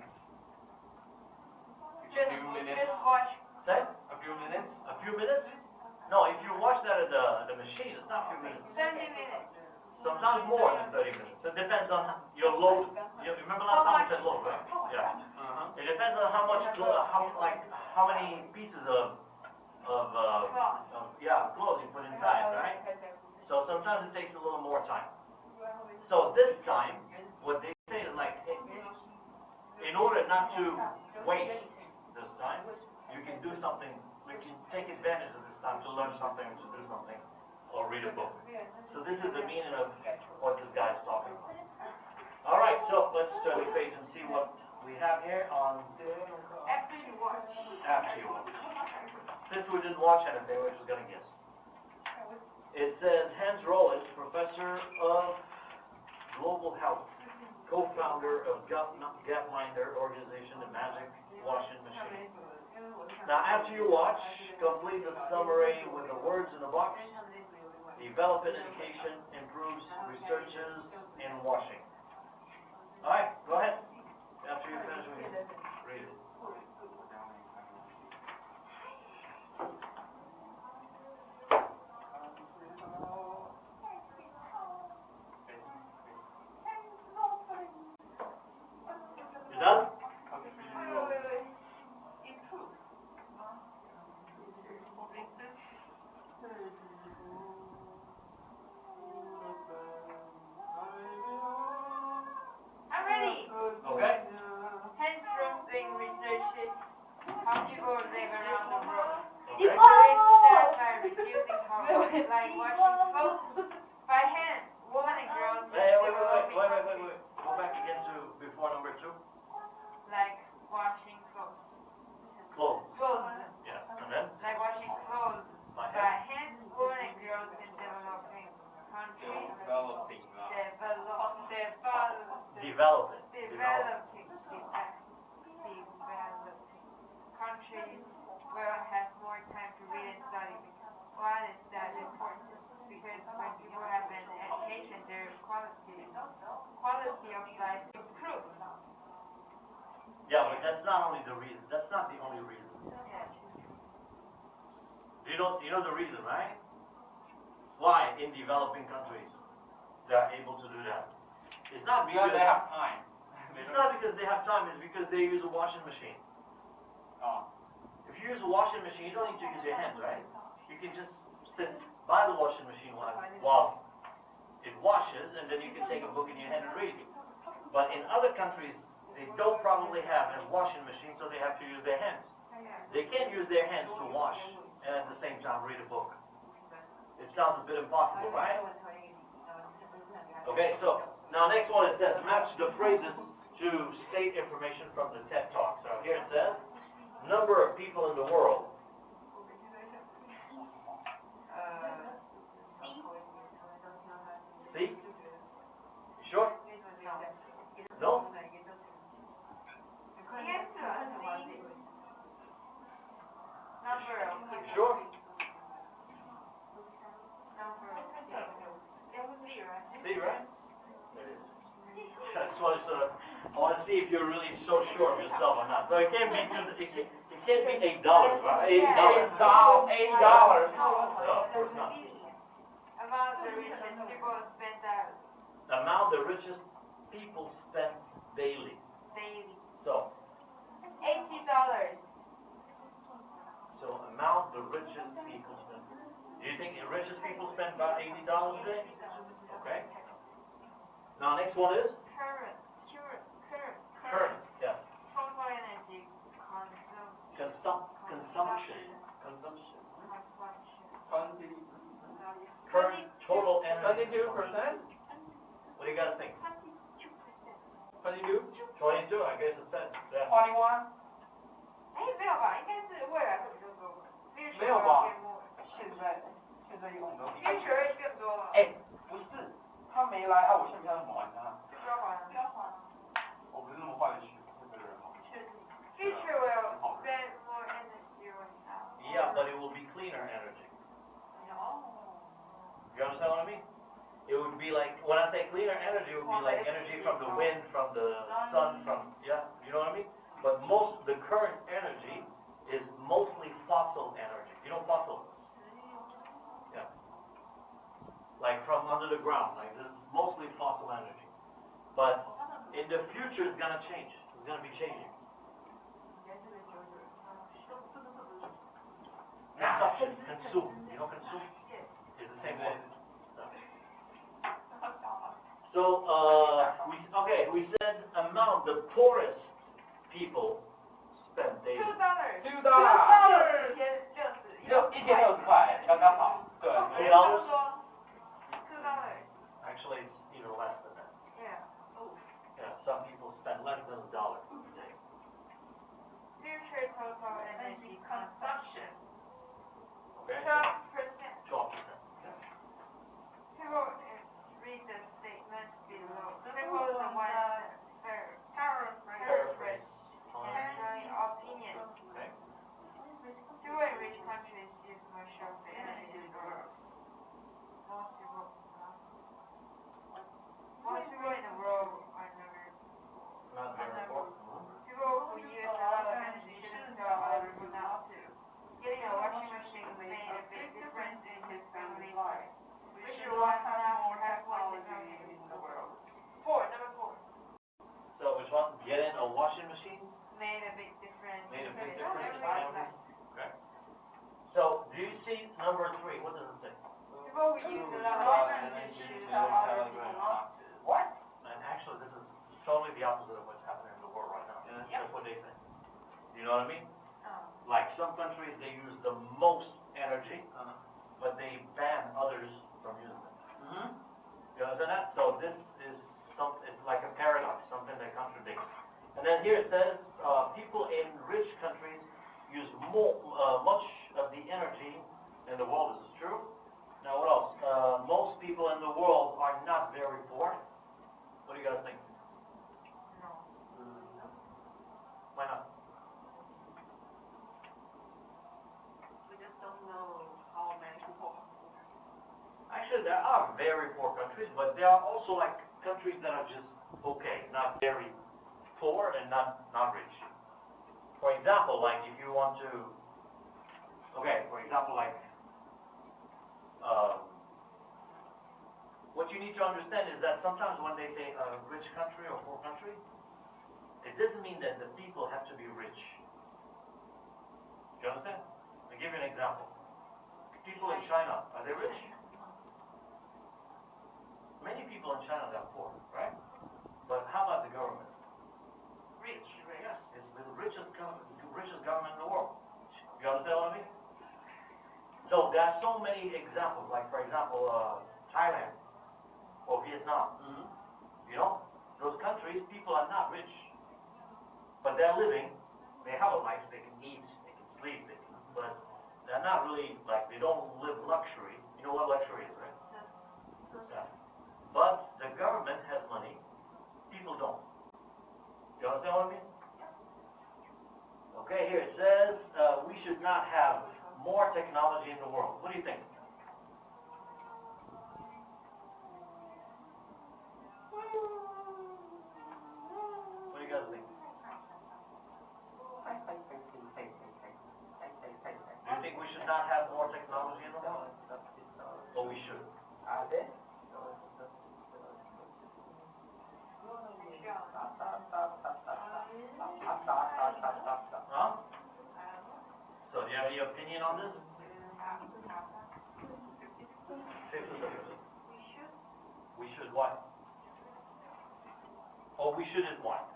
Just wash. Say? a few minutes. A few minutes? No, if you wash that at the machine, it's not a few minutes. 30 minutes. Sometimes more than 30 minutes. So it depends on your load. You remember last time we said load, right? Yeah. It depends on how much how many pieces of clothes you put inside, right? So sometimes it takes a little more time. So this time, what they say is like, in order not to waste this time, you can do something, you can take advantage of this time to learn something, to do something, or read a book. So this is the meaning of what this guy is talking about. Alright, so let's turn the page and see what we have here on After you wash. after you watch. Since we didn't watch anything, we're just gonna guess. It says Hans Rollins, professor of global health, co-founder of Gapminder organization, the magic washing machine. Now, after you watch, complete the summary with the words in the box. Develop an education, improves researches in washing. All right, go ahead. After you finish, we can read it. You done? I'm ready. Okay. Hence doing researches how people live around the world. Okay. Doing that by reducing housework, like washing clothes by hand. Women and girls Hey, wait. developing Go back again to before number 2. like washing clothes. Clothes. Clothes. Yeah, and then? Like washing clothes By by hand. hand. Women and girls in developing countries. Developing. Develop it. Developing countries will have more time to read and study. Why is that important? Because when people have an education, their quality of life improves. Yeah, but that's not only the reason. That's not the only reason. You know the reason, right? Why in developing countries they are able to do that? It's not because they have time. It's not because they have time. It's because they use a washing machine. If you use a washing machine, you don't need to use your hands, right? You can just sit by the washing machine while it washes, and then you can take a book in your hand and read. But in other countries, They don't probably have a washing machine, so they have to use their hands. They can't use their hands to wash and at the same time read a book. It sounds a bit impossible, right? Okay, so now next one, it says match the phrases to state information from the TED Talk. So here it says number of people in the world. See? Sure? No? Sure? See, right? I want to see if you're really so sure of yourself or not. So it can't be it can't be $8, right? $80. $80. No, of course not. Amount the richest people spend daily. So amount the richest people spend. Do you think the richest people spend about $80 a day? Okay. Now next one is current. Yeah. Consumption. Current total energy. 22%? What do you gotta think? 22? 22, I guess it's that. Yeah. 21? 没有吧？现在有很多。哎，不是，他没来啊，我现在要怎么玩他？我不是那么坏的学，这个人好。Yeah, but it will be cleaner energy. You understand what I mean? It would be like, when I say cleaner energy, it would be like energy from the wind, from the sun, yeah, you know what I mean? But the current energy is mostly fossil energy. You know fossil? Yeah. Like from under the ground, like this is mostly fossil energy. But in the future, it's gonna change. It's gonna be changing. Consumption, consume. You know consume? It's the same word. So, we said amount the poorest people spend daily. $2。1天60块，刚刚好。对。$2? Actually, it's even less than that. Yeah, some people spend less than $1 a day. Future total energy consumption. Okay? 12%. 12%. People read the statement below. Simple and one paraphrase and showing opinion. Okay. People in rich countries use much of the energy in the world. Most people in the world are never Not very important. people who use a lot of energy shouldn't tell other people not to. Getting a washing machine made a big difference in his family's life. We should want to have more technology in the world. Number 4. So which one? Getting a washing machine? Made a big difference. Made a big difference in families? Okay. So do you see number 3? What does it say? People who use a lot of energy shouldn't tell other people not to. What? And actually this is totally the opposite of what's happening in the world right now. Yeah. That's what they say. You know what I mean? Like some countries, they use the most energy, but they ban others from using it. You understand that? So this is it's like a paradox, something that contradicts. And then here it says, people in rich countries use much of the energy in the world. This is true. Now what else? Most people in the world are not very poor. What do you guys think? No. Why not? Actually, there are very poor countries, but there are also like countries that are just okay, not very poor and not rich. For example, like if you want to, what you need to understand is that sometimes when they say a rich country or poor country, it doesn't mean that the people have to be rich. Do you understand? I'll give you an example. People in China, are they rich? Many people in China are poor, right? But how about the government? No, there are so many examples, like for example, Thailand or Vietnam. You know, those countries, people are not rich, but they're living, they have a life, they can eat, they can sleep, but they're not really, like, they don't live luxury. You know what luxury is, right? Yeah. But the government has money, people don't. You understand what I mean? Okay, here it says, we should not have more technology in the world. What do you think? What do you guys think? Do you think we should not have more technology in the world? Or we should? Huh? So do you have any opinion on this? 50-50. We should what? Or we shouldn't what?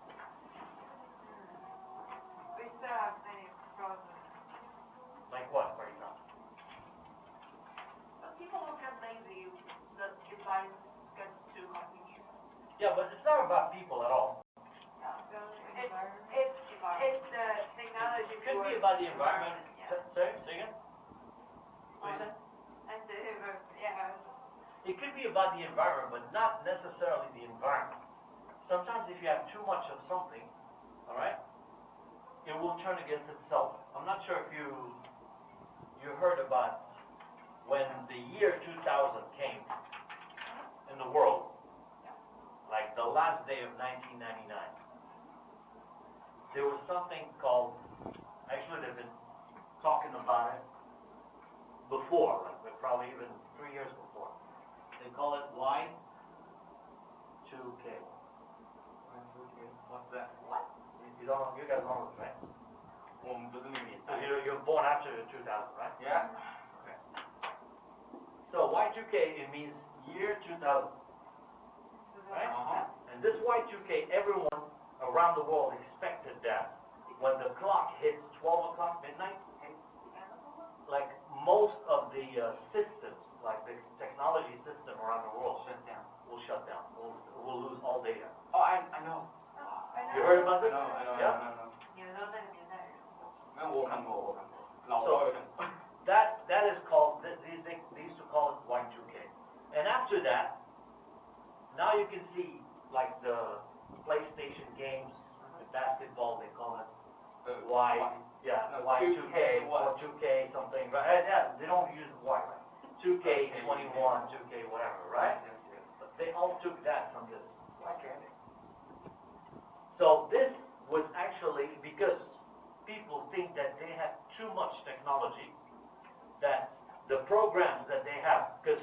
We still have many problems. Like what, for example? But people will get lazy if life gets too convenient. Yeah, but it's not about people at all. It's the technology. It could be about the environment. Say again? What do you say? Yeah. It could be about the environment, but not necessarily the environment. Sometimes if you have too much of something, all right, it will turn against itself. I'm not sure if you heard about when the year 2000 came in the world, like the last day of 1999. There was something called, actually they've been talking about it before, like probably even 3 years before. They call it Y2K. What's that? What? You don't know, you guys know this, right? 我们不是那个年 So 代。 you're born after 2000, right? Yeah. Okay. So Y2K, it means year 2000, right? And this Y2K, everyone around the world expected that when the clock hits 12 o'clock midnight, like most of the systems, like the technology system around the world will shut down. We'll lose all data. Oh, I know. You heard about I this? know. Yeah. 你们都那个年代人。没有，我看过。老有看过。That is called, they used to call it Y2K. And after that, now you can see like the PlayStation games, the basketball, they call it Y2K or 2K something, right? Yeah, they don't use Y, right? 2K21, 2K whatever, right? But they all took that from this. So this was actually because people think that they have too much technology, that the programs that they have, because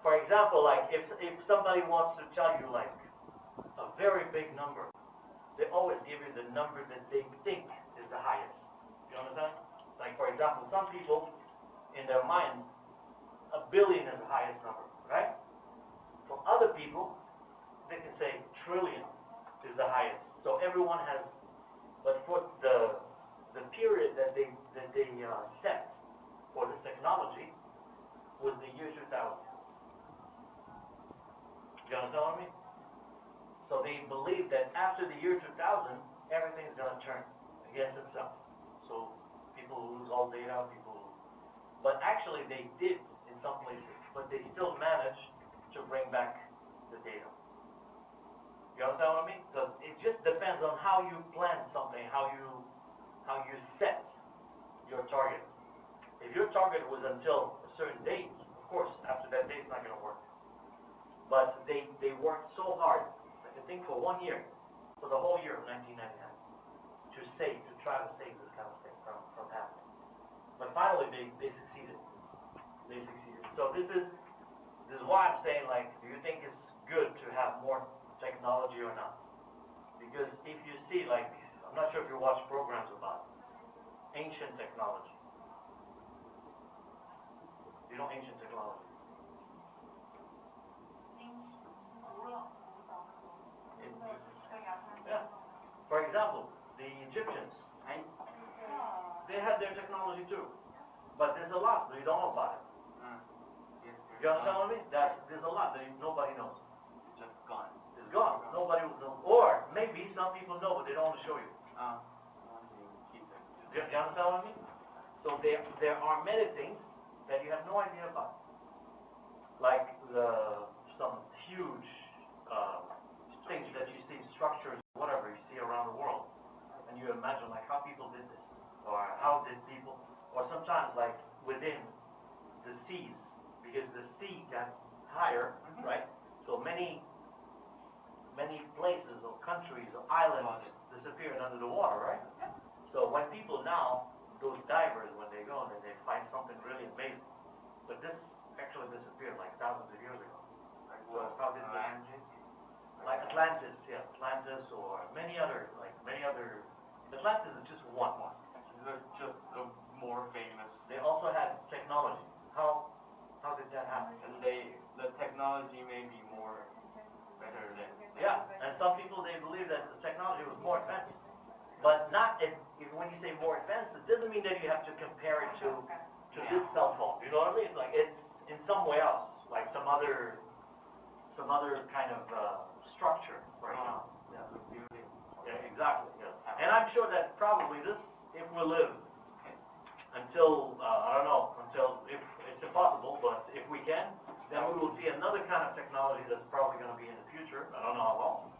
for example, like if somebody wants to tell you like a very big number, they always give you the number that they think is the highest. You understand? Like for example, some people in their mind, 1 billion is the highest number, right? For other people, they can say trillion is the highest. So everyone has, but for the period that they set for this technology was the year 2000. You understand what I mean? So they believe that after the year 2000, everything's going to turn against itself. So people will lose all data, but actually they did in some places, but they still managed to bring back the data. You understand what I mean? Because it just depends on how you plan something, how you set your target. If your target was until a certain date, of course, after that date it's not going to work. But they worked so hard, I think for 1 year, for the whole year of 1999, to try to save this kind of thing from happening. But finally they succeeded. They succeeded. So this is why I'm saying, like, do you think it's good to have more technology or not? Because if you see, like, I'm not sure if you watch programs about ancient technology. You know ancient technology? Yeah. For example, the Egyptians, they had their technology too. but there's a lot that you don't know about it. Yes, You understand what I mean? There's a lot that nobody knows. It's just gone. It's gone. Nobody will know. Or maybe some people know, but they don't want to show you. You understand what I mean? So there are many things that you have no idea about. Like some huge things that you see, structures, whatever you see around the world. And you imagine like how people did this. Or how did people, or sometimes like within the seas, because the sea got higher, right? So many places or countries or islands disappeared under the water, right? So when people now, those divers, when they go and they find something really amazing, but this actually disappeared like thousands of years ago. So how did Atlantis? like Atlantis, yeah, Atlantis or many other, Atlantis is just one. It's just a more famous. They also had technology. How did that happen? And the technology may be more better than. Yeah, and some people, they believe that the technology was more advanced. But not, if when you say more advanced, it doesn't mean that you have to compare it to this cell phone. You know what I mean? It's like, it's in some way else, like some other kind of structure, for example. Yeah, exactly, yeah. And I'm sure that probably this, if we live until, I don't know, if it's impossible, but if we can, then we will see another kind of technology that's probably going to be in the future. I don't know how long,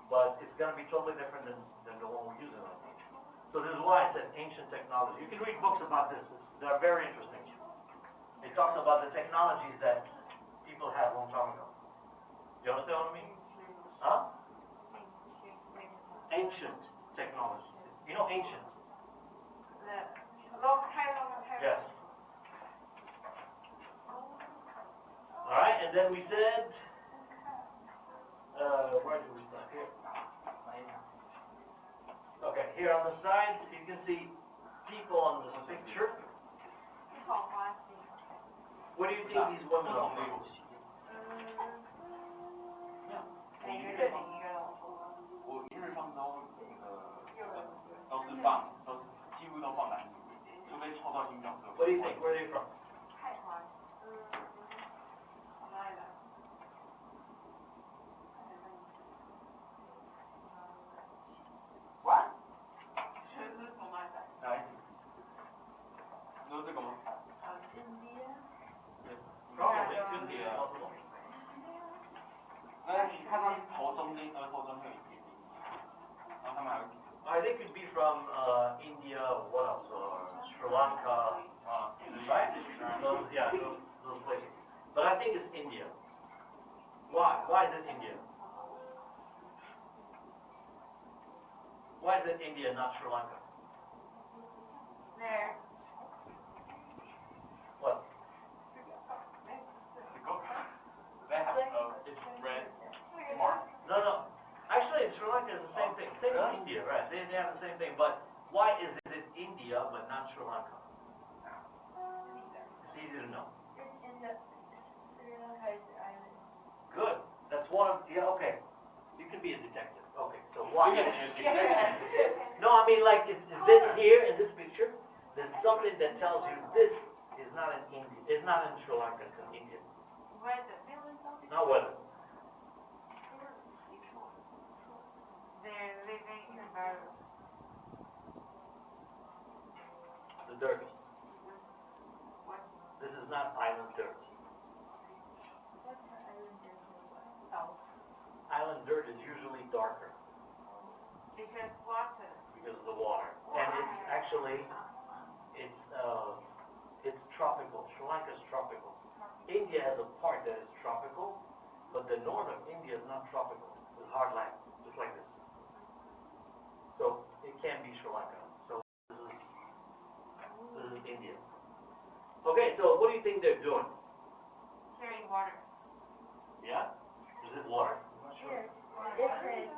but it's going to be totally different than the one we're using right now. So this is why I said ancient technology. You can read books about this. They're very interesting. It talks about the technologies that people had a long time ago. You understand what I mean? Huh? Ancient technology. You know ancient? Yes. Alright, and then we said, where did we start? Here. Okay, here on the side, you can see people on this picture. What do you think these women are from? 我一日方舟都几乎都放男主，除非抽到新角色。 What do you think? Where are they from? What? 哪一组？你说这个吗？ Probably. India. Possible. 那你看他头中间额头中间有一点点，然后他们还有。 They could be from India, what else? Sri Lanka, right? Those places. But I think it's India. Why? Why is it India? Why is it India, not Sri Lanka? There. What? They have it's red mark. No. Actually, in Sri Lanka is the same thing. Same as India, right? They have the same thing. But why is it India but not Sri Lanka? It's easy to know. It's in the Sri Lanka island. Good. That's one of, yeah, okay. You can be a detective. Okay, so why? No, I mean like, is this here in this picture? There's something that tells you this is not in India. It's not in Sri Lanka, it's in India. Not weather. They're living in Barrow. The dirt. What? This is not island dirt. What's the island there called? South. Island dirt is usually darker Because water. because of the water. And it's actually, it's tropical. Sri Lanka is tropical. India has a part that is tropical, but the north of India is not tropical. It's hard land, just like this. So it can be Sri Lanka. So this is India. Okay, so what do you think they're doing? Carrying water. Yeah? Is it water? I'm not sure. Yes. It is.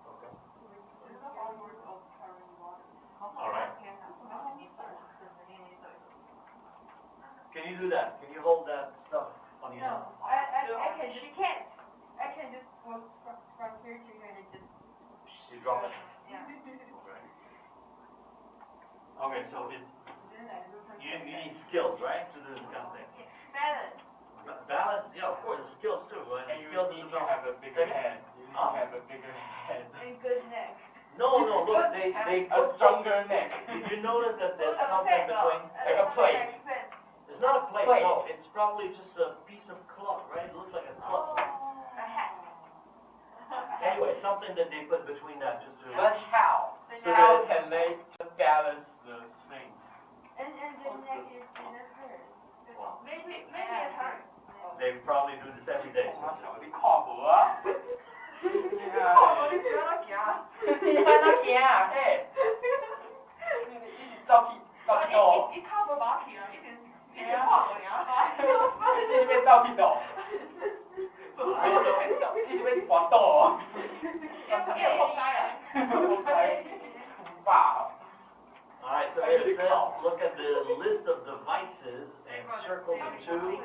Okay. All right. Can you do that? Can you hold that stuff on your hand? No, I can. She can't. I can just walk from here to here and just. You drop it. Yeah. Okay. Okay, so it's You need skills, right, to do this kind of thing. Balance. Balance, yeah, of course, skills too. And you skills need to develop. have a bigger head. You need to have a bigger head. And good neck. No, look, they A stronger neck. Did you notice that there's something between? Like a plate. It's not a plate, Plate. no. It's probably just a piece of cloth, right? It looks like a cloth. A hat. Anyway, something that they put between that just to. But how? So How that- can they balance the thing? And the neck is in a hurt. Wow. Maybe it hurts. They probably do this every day. 我小弟靠谱啊！靠，你不要那行。你看他行啊，嘿，你一起照屁斗，一靠不把起啊，一点跨过呀。一起被照屁斗，一起被滑斗，也碰开啊。我才爸。 Alright, so here it says, look at the list of devices and circle the two.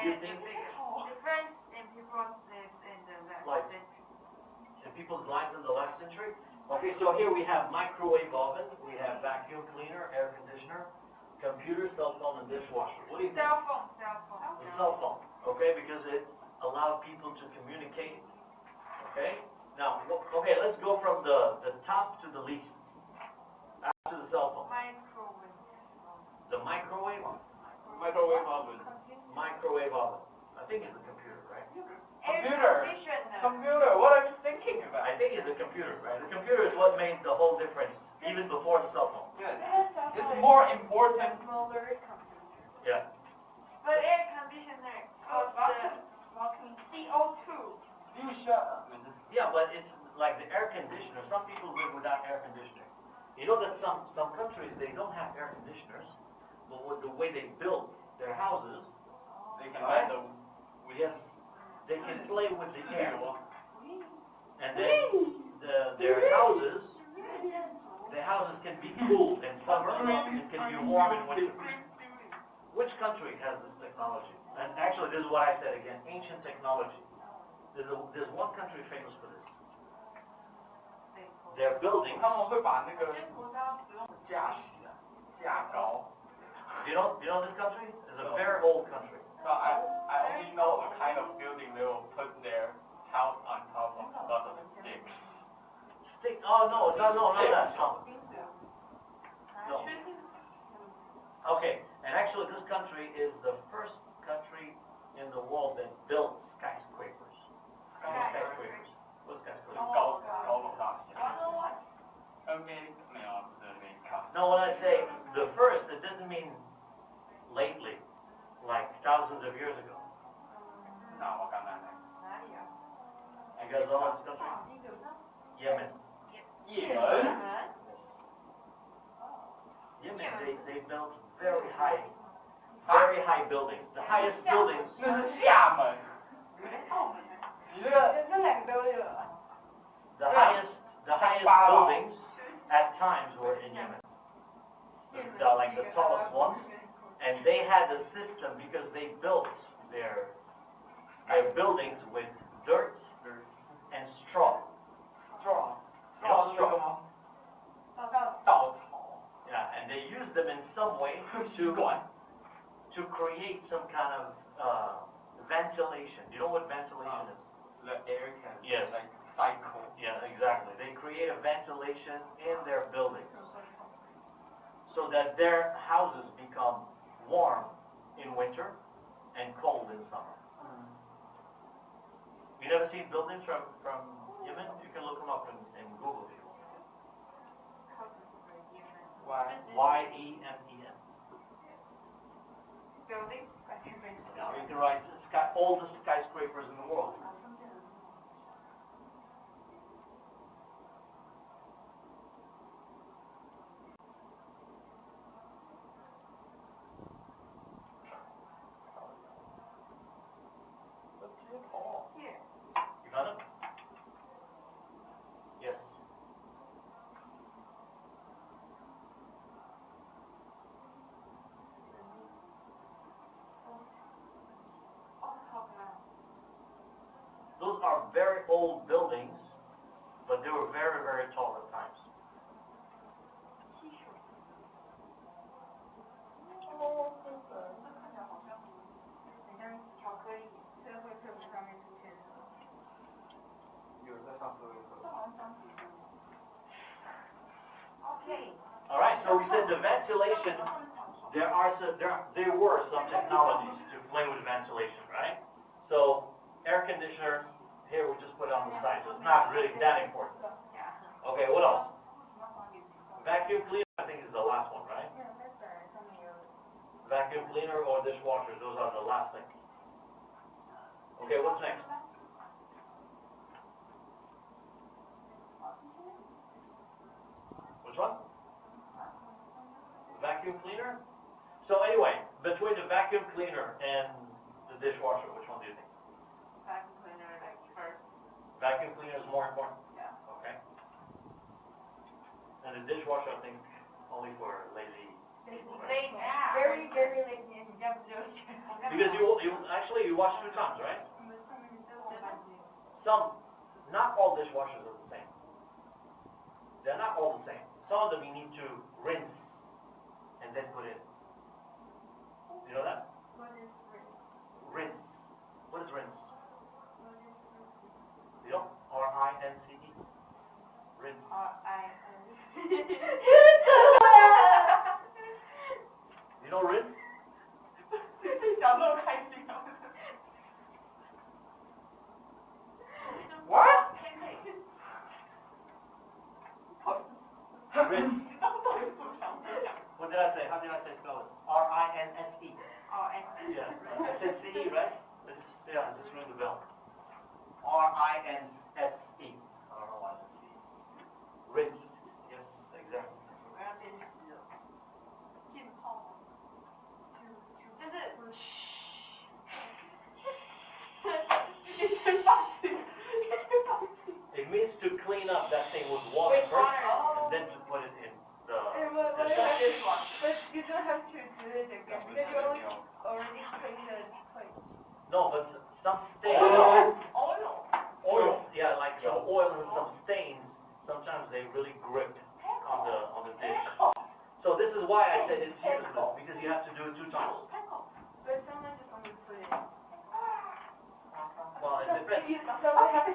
You think Difference in people's lives in the last Like- century. in people's lives in the last century? Okay, so here we have microwave oven, we have vacuum cleaner, air conditioner, computer, cell phone, and dishwasher. What do you think? Cell phone. The cell phone, okay, because it allowed people to communicate, okay? Now, okay, let's go from the top to the least. After the cell phone. Microwave. The microwave, Microwave oven. microwave oven. I think it's a computer, right? Computer. Air conditioner. Computer. What are you thinking about? I think it's a computer, right? The computer is what made the whole difference, even before the cell phone. Yes. It's more important. Smaller computer. Yeah. But air conditioner of the CO2. You shut up. Yeah, but it's like the air conditioner. Some people live without air conditioning. You know that some countries, they don't have air conditioners, but with the way they build their houses, They can let the yes, they can play with the air. And then their houses can be cool in summer, it can be warm in winter. Which country has this technology? And actually, this is what I said again, ancient technology. There's one country famous for this. Their buildings. 他们会把那个驾驶啊架高。You know this country? It's a very old country. So I only know a kind of building they will put their house on top of a lot of sticks. Stick? Oh no, not that. No. Okay, and actually this country is the first country in the world that built skyscrapers. Skyscrapers. What's skyscrapers? 高楼大厦。NBA 没有，不是 America。 No, when I say the first, it doesn't mean lately, like thousands of years ago. 那我刚才呢？ You guys know this country? Yemen. 也门。 Yemen, they built very high buildings. The highest buildings. 那是厦门。你这个 这两个都有。 The highest buildings at times were in Yemen. Like the tallest ones. And they had a system because they built their buildings with dirt and straw. straw。 You know straw? 稻草。 Yeah, and they used them in some way to create some kind of ventilation. You know what ventilation is? The air can Yes. like cycle. Yeah, exactly. They create a ventilation in their buildings so that their houses become warm in winter and cold in summer. You never seen buildings from Yemen? You can look them up in Google if you want. Why? Y-E-M-E-N. Building. Or you can write oldest skyscrapers in the world. Here. You got it? Yes. So we said the ventilation, there were some technologies to play with ventilation, right? So air conditioner, here we just put it on the side, so it's not really that important. Okay, what else? Vacuum cleaner, I think is the last one, right? Vacuum cleaner or dishwasher, those are the last things. Okay, what's next? Which one? Vacuum cleaner? So anyway, between the vacuum cleaner and the dishwasher, which one do you think? Vacuum cleaner, like, first. Vacuum cleaner is more important? Yeah. Okay. And the dishwasher, I think, only for lazy people, right? Very, very lazy and Because you wash 2 times, right? Some, not all dishwashers are the same. They're not all the same. Some of them you need to rinse and then put in. You know that? Rinse. What is rinse? You know? R-I-N-C-E. Rinse. You know rinse? 小时候开心哦。 What? Rinse. What did I say? How did I say spell it? R-I-N-S-E. Oh, Yeah. I said C-E, right? Yeah, just ring the bell. R-I-N-S-E. I don't know why I said C-E. Rinse. Yes, exactly. 我要变湿了。浸泡吗？就是It means to clean up that thing with water With first, water. and then to put it in the But you don't have to do it again because you already cleaned the plate. No, but some stains. Oil. Yeah, like some oil and some stains. Sometimes they really grip on the dish. So this is why I said it's useless, because you have to do it 2 times. But someone just only put it. Well, it depends. So we have to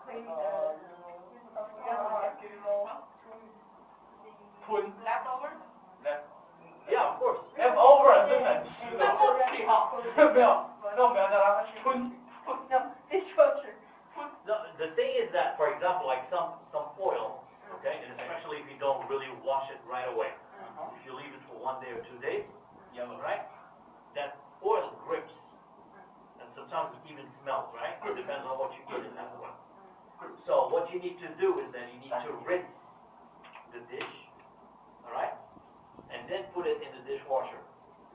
clean the. leftovers. Yeah, of course. Leftover 是很吃的癖好，没有，那我们要叫它吞。 No, dishwasher. No, the thing is that, for example, like some foil, okay, and especially if you don't really wash it right away, if you leave it for 1 day or 2 days, Yellow. right, that oil grips, and sometimes it even smells, right? It depends on what you eat in that oil. So what you need to do is that you need to rinse the dish, all right, and then put it in the dishwasher.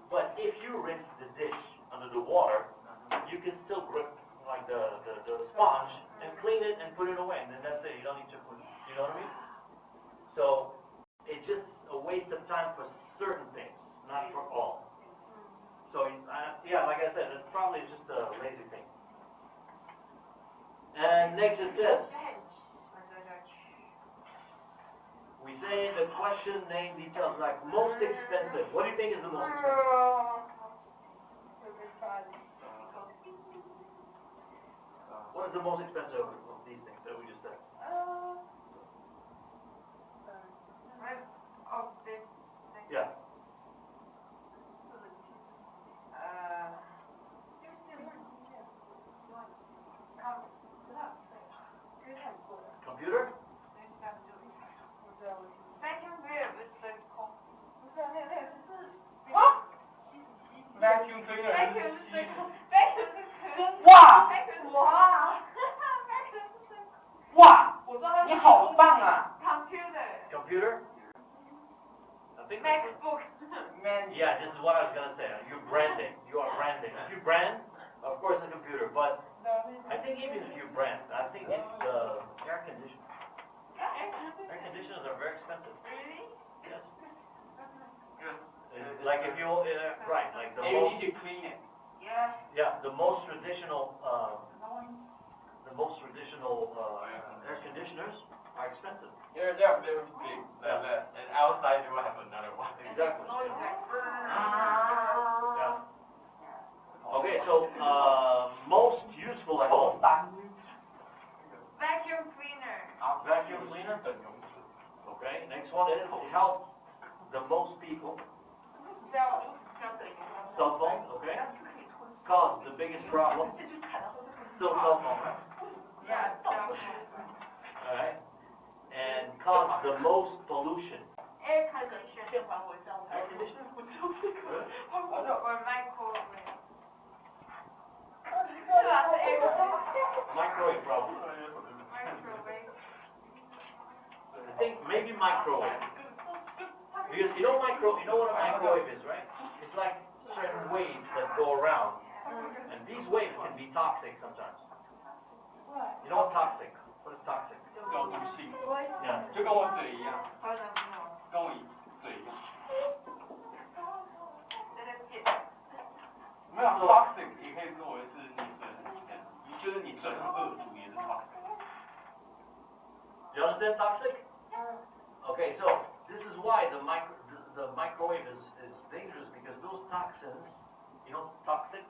But if you rinse the dish under the water, you can still grip like the sponge and clean it and put it away, and then that's it. You don't need to put, you know what I mean? So it's just a waste of time for certain things, not for all. So yeah, like I said, it's probably just a lazy thing. And next it says, we say the question, name, details, like most expensive. What do you think is the most expensive? What is the most expensive of these things that we just said? Yeah. Computer? Vacuum cleaner 是吸尘。哇！哇！你好棒啊 Computer? I think that's it. MacBook. Man, Yeah, this is what I was gonna say. You're branding. You are branding. If you brand, of course, a computer. But I think even if you brand, I think it's the air conditioner. Air conditioners are very expensive. Really? Yes. Like if you, right, like the and you most, need to clean it. Yeah. yeah, the most traditional air conditioners are expensive. They're very big. And outside they will have another one. Exactly. Noise like. Yeah. Okay, so most useful at home. Vacuum cleaner. Vacuum cleaner. Okay, next one. one is help the most people. Cell phone, okay? Cause the biggest problem. Still cell phone, right? Alright. And cause the most pollution. Air condition. Air conditioner? Really? Or microwave. Microwave problem. Microwave. I think maybe microwave. Because you know what a microwave is, right? It's like certain waves that go around. And these waves can be toxic sometimes. You know what toxic? What is toxic? 有毒性， Yeah. 就跟我嘴一样，跟我嘴一样。没有 toxic 也可以作为是你就是你嘴很恶毒也是 toxic。 You understand toxic? Okay, so this is why the microwave is dangerous, because those toxins, you know, toxic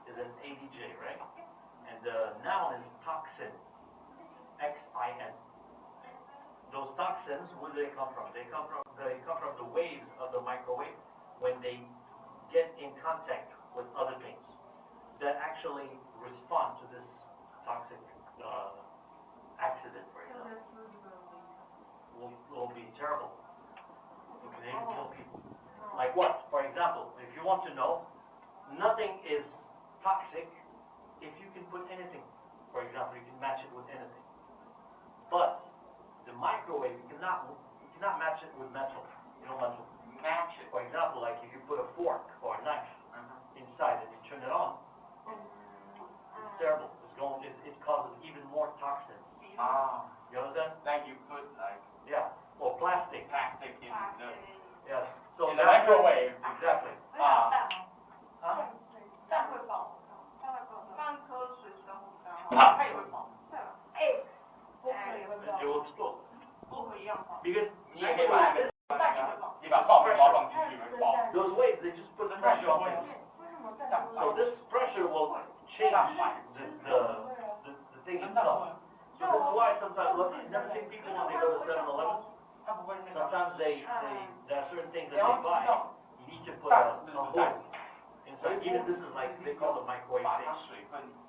is an ADJ, right? And the noun is toxin, X-I-N. Those toxins, where do they come from? They come from the waves of the microwave when they get in contact with other things that actually respond to this toxic accident, for example. Will be terrible. It can even kill people. Like what? For example, if you want to know, nothing is toxic if you can put anything. For example, you can match it with anything. But the microwave, you cannot match it with metal. You know metal. Match it. For example, like if you put a fork or a knife inside and you turn it on, it's terrible. It causes even more toxins. Ah. You understand? Like you put like Yeah. Or plastic. plastic in the Yes. So in the microwave. Exactly. 蛋会爆，放颗水生它也会爆。哎，薄荷也会 It 爆， will explode. 薄荷一样爆。 Because 你也可以把你把爆米花放进去会爆。 those waves, they just put pressure on things. So this pressure will change the thing itself. So that's why sometimes, look, you never see people when they go to 7-Eleven. Sometimes there are certain things that they buy. You need to put a hole inside. Even this is like, they call it microwave thing.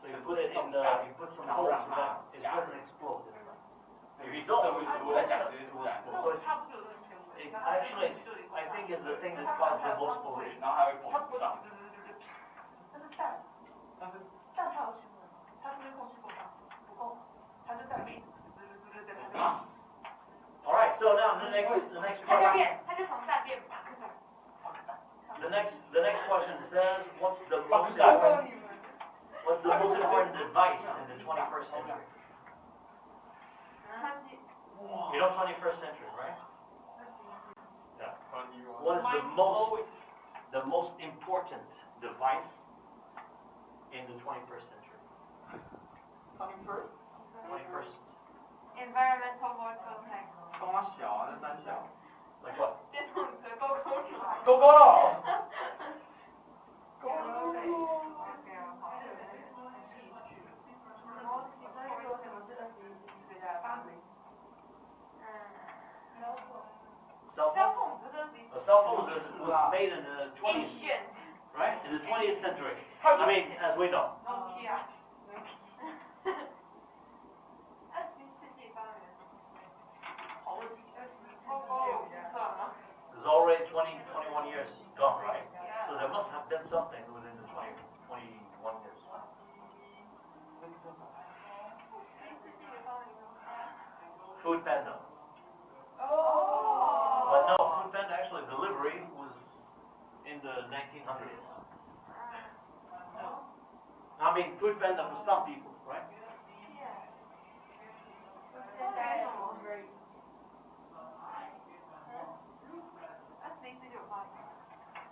So you put it in you put some holes so that it doesn't explode. If you don't, actually, I think it's the thing that causes the most pollution. 然后还会膨胀。但是蛋它有新闻，它是不是空气够大？不够，它就在里面，All right, so now the next question. 它就从蛋变白。 The next question says, what's the most important device in the 21st century? You know 21st century, right? Yeah. What is the most important device in the 21st century? 21st. Environmental motor tech. 跟我小啊，那三小。 Like what? 电动车够空调。勾勾了。Cell phone? A cell phone was made in the 20th, right? In the 20th century. I mean, as we know. It's already 21 years gone, right? So there must have been something within the 21 years. Food Panda. But no, Food Panda actually delivery was in the 1900s. I mean, Food Panda for some people, right?21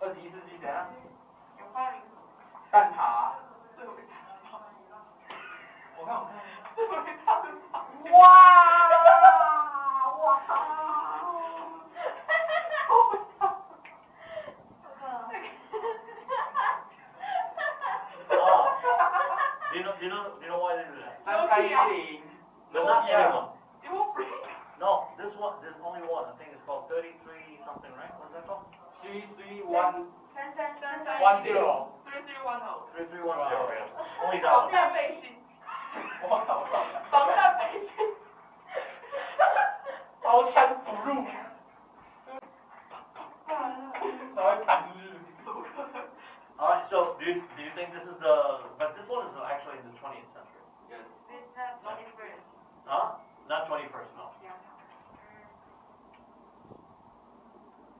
世纪怎样？蛋挞。我看。哇！哇！Do you know why they do that? 3310。But not everyone. No, there's only one. I think it's called 33 something, right? What's that called? 3310. 3310, yes. Only that 防 one. 弹背心，我操！防弹背心，刀枪不入，然后弹出去。 Alright, so do you think this is the, but this one is actually in the 20th century. Yes. It's not 21st. Huh? Not 21st, no.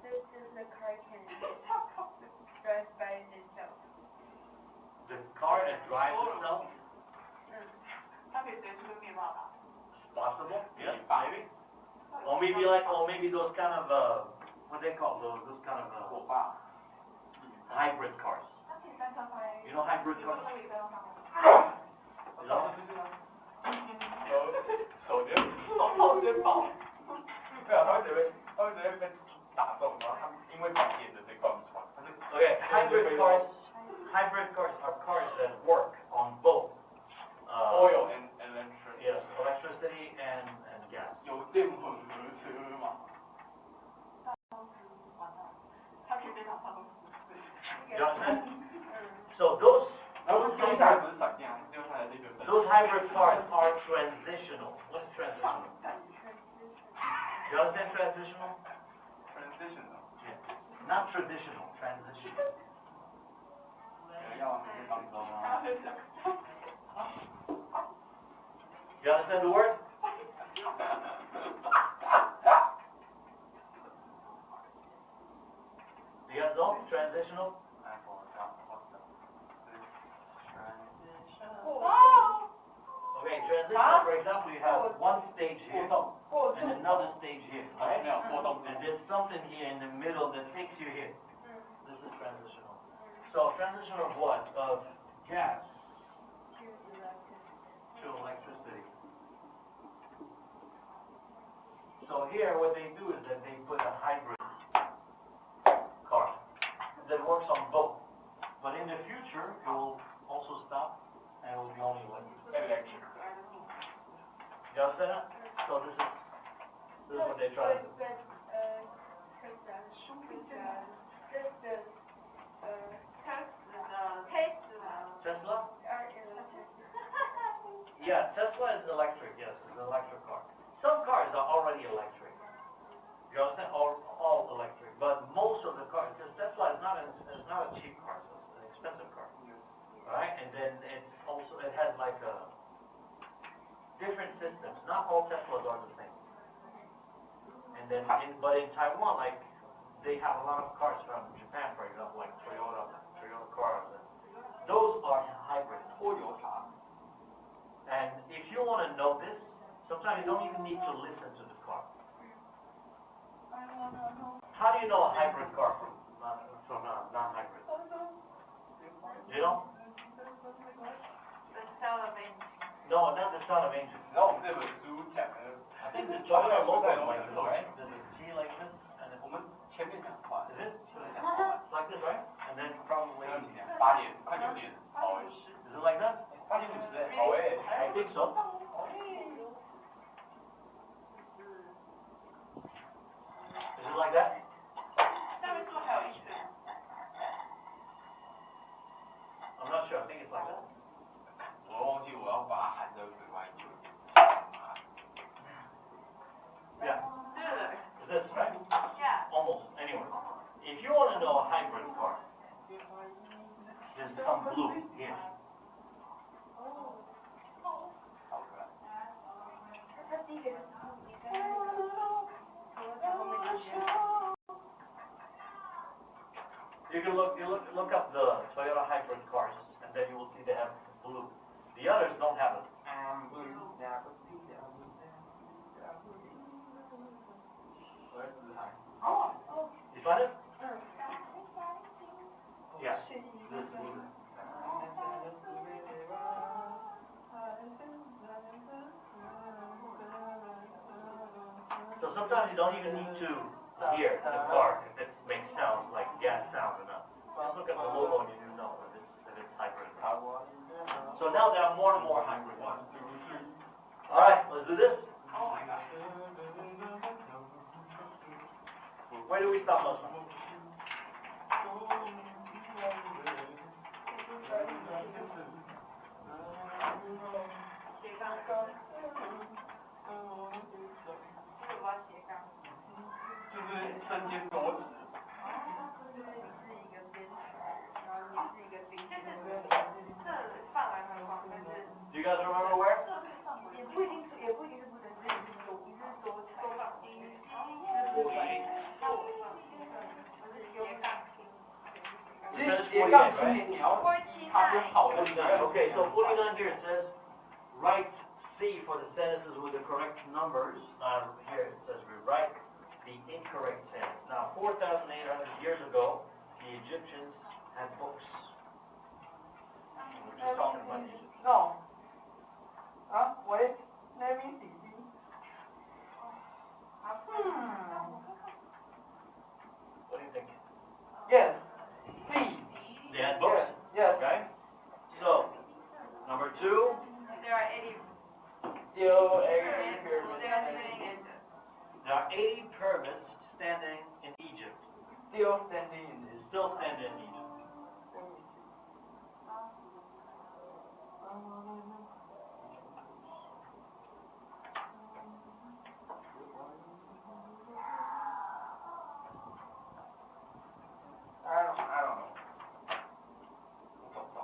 This is the car can drive by itself. The car that drives itself, 它可以随出个面包吧？ possible, yes, Maybe. maybe. Or maybe those kind of, what they call those kind of, 火把。 hybrid cars. 它可以三张开。 You know hybrid cars? 可以三张开。 You know? 手直接爆。对啊，他会直接被打中，然后他们因为导演的这块船，它是 Okay, hybrid cars are cars that work on both, oil and electric. yes, electricity and gas. 油电混合车嘛。完蛋，它可以非常大公司。 You understand? So those 然后丢下来不是闪电，丢下来这个。those hybrid cars are transitional. What's transitional? You understand transitional? Transitional. Yeah. Not traditional, transitional. 要往这当中啊。 You understand the word? You guys know transitional? Okay, transitional, for example, you have one stage here and another stage here, right? And there's something here in the middle that takes you here. This is transitional. So transitional of what? Of gas to electricity. So here what they do is that they put a hybrid car that works on both. But in the future, it will also stop and it will be only electric. You understand that? So this is what they try to do. Tesla? Yeah, Tesla is electric, yes, it's an electric car. Some cars are already electric. You understand? All electric. But most of the cars, because Tesla is not a cheap car, so it's an expensive car. Right? And then it has like a different systems. Not all Teslas are the same. And then but in Taiwan, like they have a lot of cars from Japan, for example, like Toyota cars, and those are hybrid. And if you want to know this, sometimes you don't even need to listen to the car. How do you know a hybrid car from non-hybrid? You know? The sound of engine. No, not the sound of engine. 然后我们这本书讲的， I think the Toyota logo is like this, right? There's a T like this, and it's, 我们前面讲话， is it? 前面讲话， It's like this, right? And then probably, 8点快9点，好诶， is it like that? 8点50诶，好诶。 I think so. Is it like that? 下面是不是还有一圈？ I'm not sure. I think it's like that. 我忘记我要把它含在嘴外一点。 Yeah. 对对对。 This, right? Yeah. Almost. Anyway, if you want to know a hybrid car, there's some blue here. 好可爱。它第一个就是你在那个后面那边。 You can look up the Toyota hybrid cars, and then you will see they have blue. The others don't have it. You find it? Yeah. This blue. So sometimes you don't even need to hear the car if it makes sounds like gas sounds or not. Just look at the logo and you know if it's hybrid. So now there are more and more hybrid ones. Alright, let's do this. Oh my god. Where do we stop last time?斜杠，这个我要斜杠。就是身兼多职。就是你是一个编剧，然后你是一个编剧，这范围很广，但是 Do you guys remember where? 也不一定是不能，只是你是多放音，斜杠。其实斜杠青年你要他是好的 Okay, so 49 here it says, write C for the sentences with the correct numbers. Here it says rewrite the incorrect sentence. Now, 4,800 years ago, the Egyptians had books. We're just talking about Egypt. No. 啊，喂 ，Let me see. What do you think? Yes. C. They had books? Yes. Okay. So, number 2. There are 80. Still There are 80 pyramids standing in Egypt. Still standing in this. Still standing in Egypt. I don't know. 我找不到。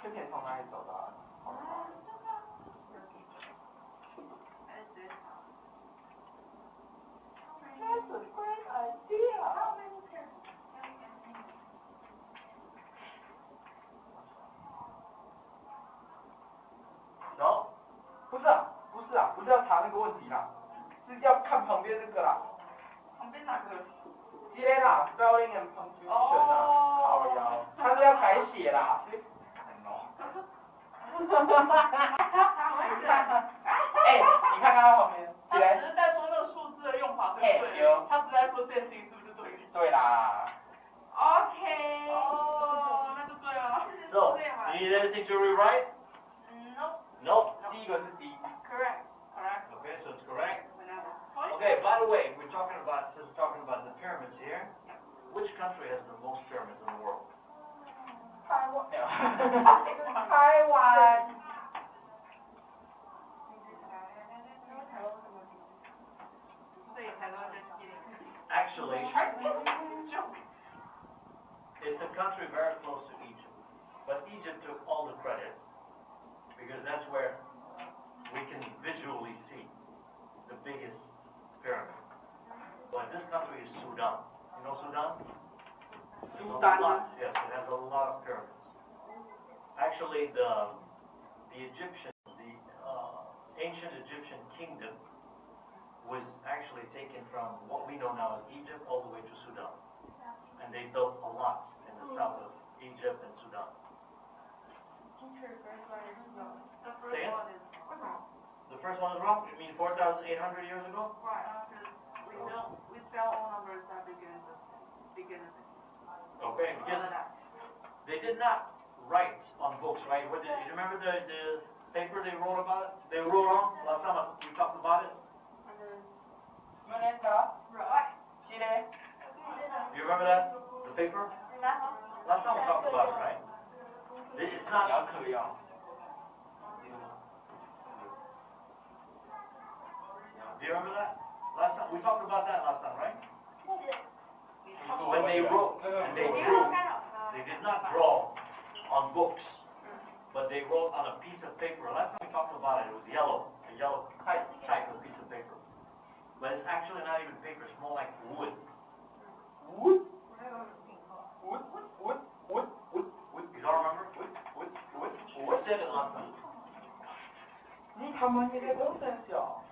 之前从哪里找到啊？好吗？ That's a great idea. So, 不是要查那个问题啦，是要看旁边那个啦。旁边哪个？这个啦 ，spelling and punctuation 啦，靠腰，他是要改写啦。哎，你看看他旁边，他只是在说那个数字的用法对不对？他只在说这件事情是不是对？对啦。OK。哦，那就对了。 so, you need anything to rewrite? Nope. Nope. 第一个是 D。 Correct. Correct. Okay, so it's correct. Okay. Okay, by the way, we're talking about the pyramids here. Which country has the most pyramids in the world? 台湾。台湾。Actually, it's a country very close to Egypt. But Egypt took all the credit because that's where we can visually see the biggest pyramid. But this country is Sudan. You know Sudan? Sudan. Yes, it has a lot of pyramids. Actually, the Egyptian, the ancient Egyptian kingdom was actually taken from what we know now as Egypt all the way to Sudan. And they built a lot in the south of Egypt and Sudan. The first one is wrong. The first one is wrong? You mean 4,800 years ago? Right. We spell all numbers that begin with. Okay, because they did not write on books, right? What did, you remember the paper they wrote about it? They wrote on? Last time we talked about it? Right. You remember that? The paper? Last time we talked about it, right? It's not. Do you remember that? Last time we talked about that last time, right? When they wrote and they drew, they did not draw on books, but they wrote on a piece of paper. Last time we talked about it, it was yellow, a yellow type of piece of paper. But it's actually not even paper, it's more like wood. Wood? You don't remember? We said it last time. 你他妈你在公司小。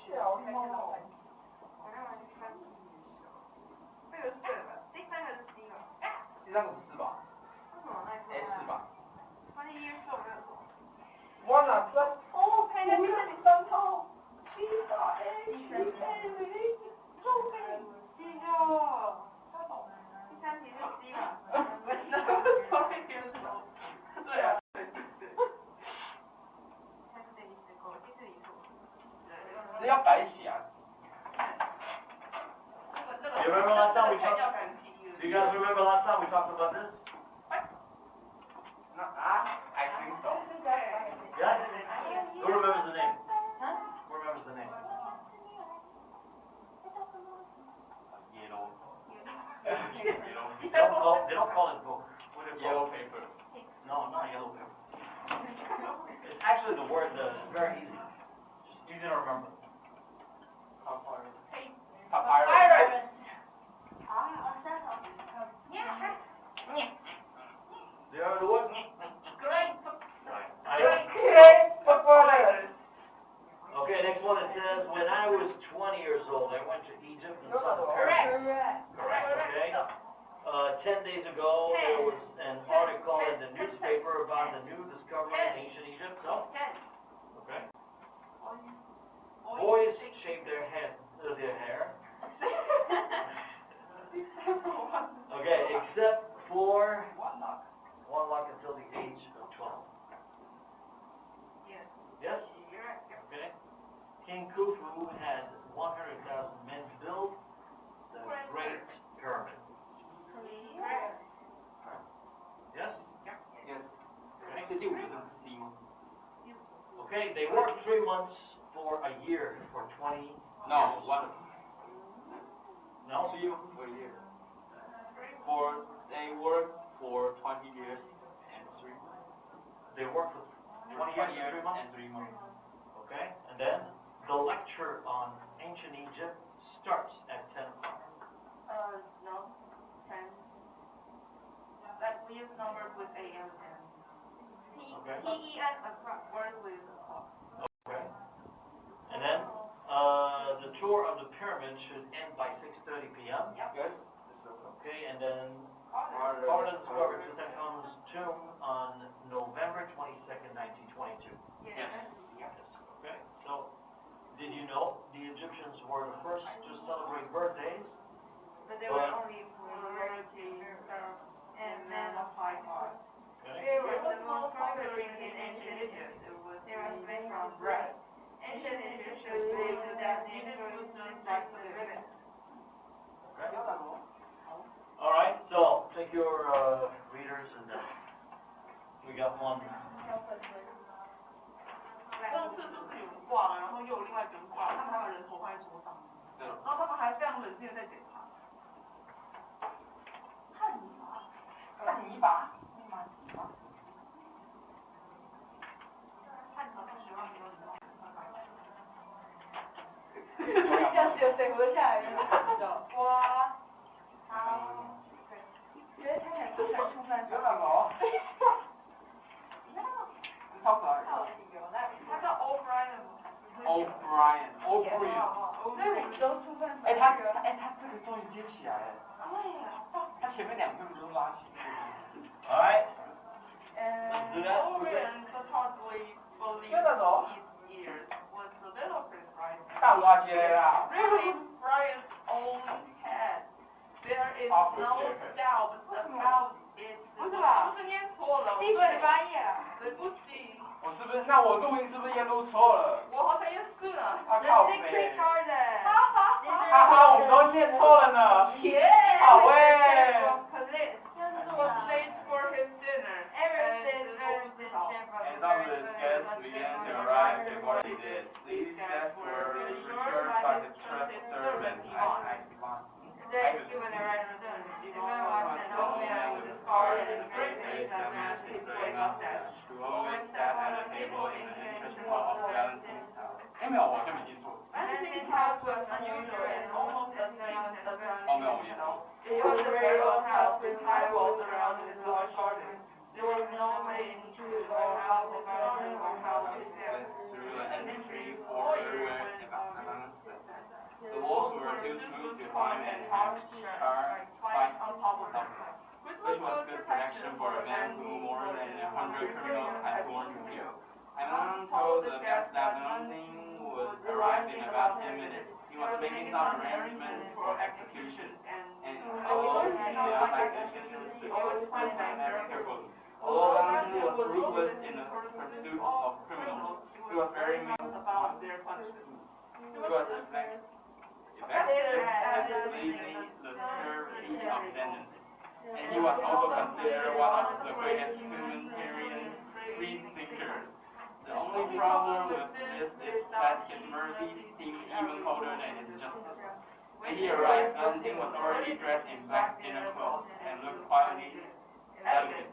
小猫。第三个不是吧？S 吧。要白写啊。You remember last time we talked? Do you guys remember last time we talked about this? No, I think so. Yeah? Who remembers the name? Huh? Who remembers the name? Yellow. They don't call it book. What do they Yellow call it? paper. No, not yellow paper. It's actually the word, it's very easy. Just easy to remember. Papyrus. Papyrus. Do you remember the word? Great. Right. Okay, next one, it says, when I was 20 years old, I went to Egypt and saw the pyramids. Correct, okay. 10 days ago, there was an article in the newspaper about the new discovery in ancient Egypt, so, okay. Boys shave their hair. Okay, except for one lock until the age of 12. Yes? Okay. King Khufu had 100,000 men build the Great Pyramid. Yes? Yes. Okay. 这第五个是 C 吗 Okay, they worked 3 months for a year for 20 ？No, years. one. No? 3 for a year. They worked for 20 years and 3 months. They worked for 20 years and 3 months? And 3 months. Okay, and then the lecture on ancient Egypt starts at 10 o'clock. No, 10. Like we use numbers with AM and Okay. TEN words with o'clock. Okay. And then, the tour of the pyramid should end by 6:30 p.m. Yes. Okay, and then Carter discovered Tutankhamun's tomb on November 22nd, 1922. Yes. Yes. Okay, so did you know the Egyptians were the first to celebrate birthdays? But they were only for royalty and men of high class. Okay. It was the most popular drink in ancient Egypt. It was made from bread. Ancient Egyptians believed that the food was like the living. Okay. All right, so take your readers and we got one. 这次就是有人挂了，然后又有另外一个人挂了，他们还有人头放在桌上，对。然后他们还非常冷静的在检查。汉尼拔，汉尼拔，汉朝不喜欢没有礼貌。这样子有谁活得下来呢？哇，觉得他很不喜欢触犯。有什么？超可爱。他叫 O'Brien 吗 O'Brien。所以我们都触犯法律。他这个终于接起来了。对呀。他前面2个不都是拉起？ All right. Let's do that. O'Brien supposedly believed his ears was a little bit right. 大花街啦。Really, Brian's own head. There is no doubt about it. 不是吧？不是念错了。第18页啊。对不起。我是不是？那我录音是不是也录错了？我好像也是啊。啊靠北。哈哈，我们都念错了呢。好诶。Was late for his dinner. And some of his guests began to arrive before he did. These guests were reassured by his trusted servant, Ivan. Given a right return, Ivan was an old man with a scar and a great face that matched his great mustache. Who always sat at a table in the entrance hall of Valentine's house. 哎，没有，我好像没记错。Valentine's house was unusual and almost as big as the Valentine's house. It It was a very old house with high walls around it and large gardens. There was no way into the house or garden or house itself. Through an entry foyer the walls were too smooth to climb and had spikes on top of them, which was good protection for a man who more than 100 criminals had sworn to kill. Ivan told the guests that Valentine would arrive in about 10 minutes. He was making some arrangements for execution, and although he did not like execution, he always planned them carefully. Although Valentine was ruthless in the pursuit of criminals, he was very mean about their punishment. was effectively the survey of tendency, and he was also considered one of the greatest humanitarian free thinkers. The only problem with this is that his mercy seemed even colder than his justice. When he arrived, Valentine was already dressed in black dinner clothes and looked quietly elegant.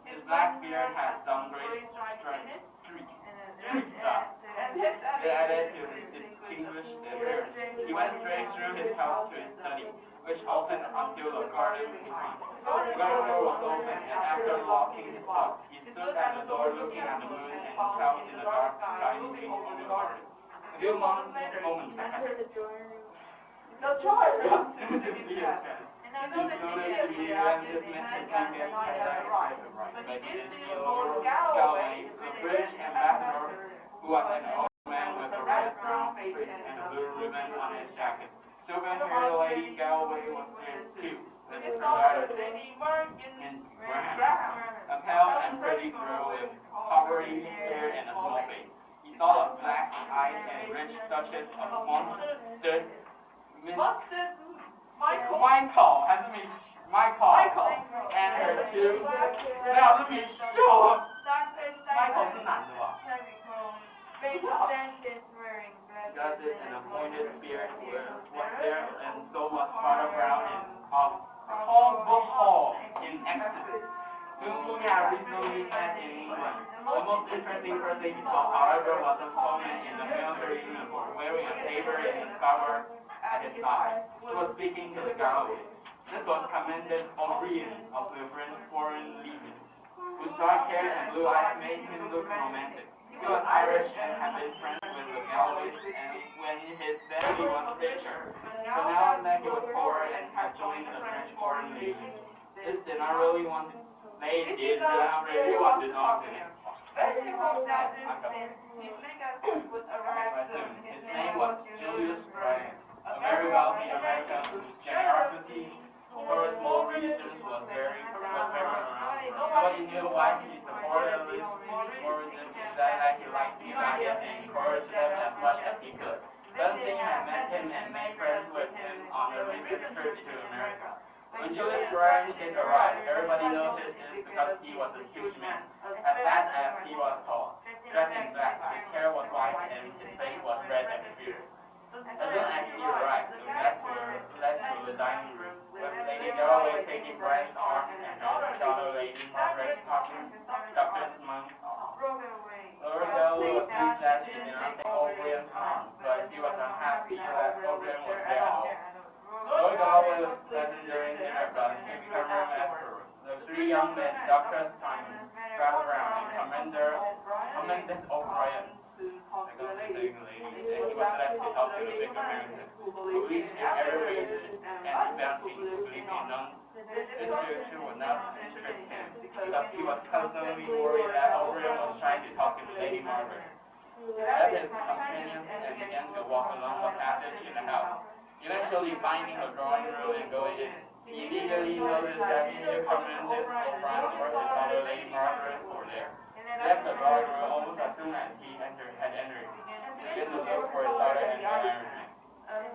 His black beard had some gray streaks that added to his distinguished appearance. He went straight through his house to his study, which opened onto the garden behind. The garden door was open, and after locking his box, he stood at the door looking at the moon and clouds in the dark sky looking over the garden. A few moments passed. The drawing He noticed the Atlantis Mexican but he didn't see Lord Galloway, the British ambassador, who was an old man with a red-brown face and a blue ribbon on his jacket. Silver-haired Lady Galloway was there too, with her daughter, Lady Margaret Graham, a pale and pretty girl with powdery hair and a small face. He saw a black-eyed and rich Duchess of Monster, Michael, and her two， 没有，是米秀。Michael 是男的吧？ Justice and appointed spirit was there, and so was Father Brown of Hall in Exeter, whom he had recently met in England. The most interesting person he saw, however, was a foreman in a military uniform, wearing a saber and a scabbard at his side. He was speaking to the Galloway. This was Commander O'Brien of the French Foreign Legion, whose dark hair and blue eyes made him look romantic. He was Irish and had been friends with the Galloways and when his family was richer. But now that he was poor and had joined the French Foreign Legion, they did not really want to talk to him. His name was Julius Bryan, a very wealthy American whose generosity for small reasons was very around. Nobody knew why he supported Morrison, except that he liked the Italians and encouraged them as much as he could. Valentine had met him and made friends with him on a recent trip to America. When Julius Bryan did arrive, everybody noticed this because he was a huge man, as fat as he was tall, dressed in black. His hair was white and his face was red and fierce. As soon as he arrived, the guests were led to the dining room, with Lady Galloway taking Bryan's arm and her daughter Lady Margaret talking Dr. Monk. Lord Galloway was pleased that she did not take O'Brien's arm, but he was unhappy that O'Brien was there at all. Lord Galloway was present during dinner, but he became room afterwards. The three young men, Dr. Simon, Father Brown, and Commander O'Brien, and he was left to talk to the big American, who believed in every religion, and found things to believe in none. This spiritual would not interest him, because he was constantly worried that O'Brien was trying to talk to Lady Margaret. He left his companions and began to walk along the passage in the house, eventually finding a drawing room and going in. He immediately noticed that neither Commander O'Brien nor his daughter Lady Margaret were there. He left the drawing room almost as soon as he had entered. He began to look for his daughter and the Irishman.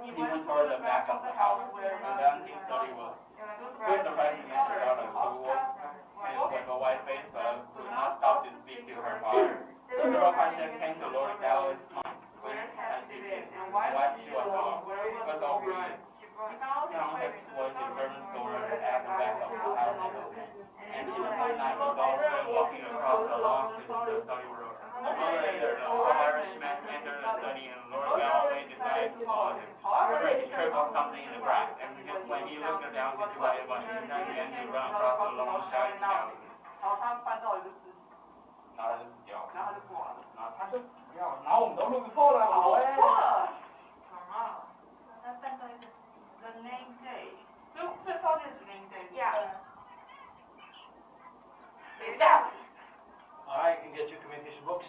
He went toward the back of the house, where Valentine's study was. He was surprised to meet his daughter, who walked in with a white face but could not stop to speak to her father. Several questions came to Lord Galloway's mind. When had she been, and why she was gone? Where was O'Brien? He found his voice in German store at the back of the house and in the midnight he saw him walking across the lawn to the study room. A moment later, the Irishman entered the study and Lord Galloway decided to follow him. However, he tripped on something in the grass, and when he looked down to see what it was, he began to run across the lawn shouting out. 然后他翻到一个尸体，然后他就死掉了，然后他就死亡了，然后他就死掉了，然后我们都录错了，好哎。错了。啊。他翻到一个 the name day， 最后面是 name day。Yeah。Yeah. All right, you can get your communication books.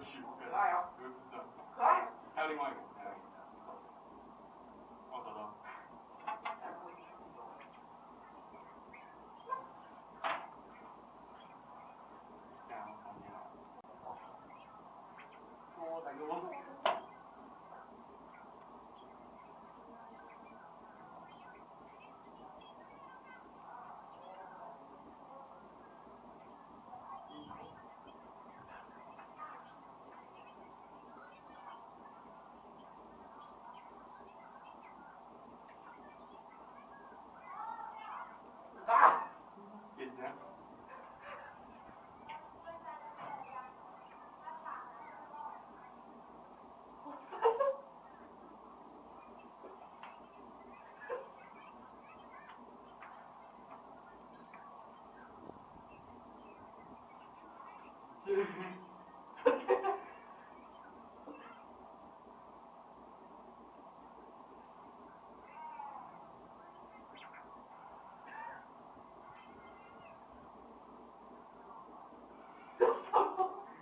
序，对，可爱哦，就是这样。可爱。还有另外一个，哦，找到。这样看一下。哦，哪个我？啊！点燃。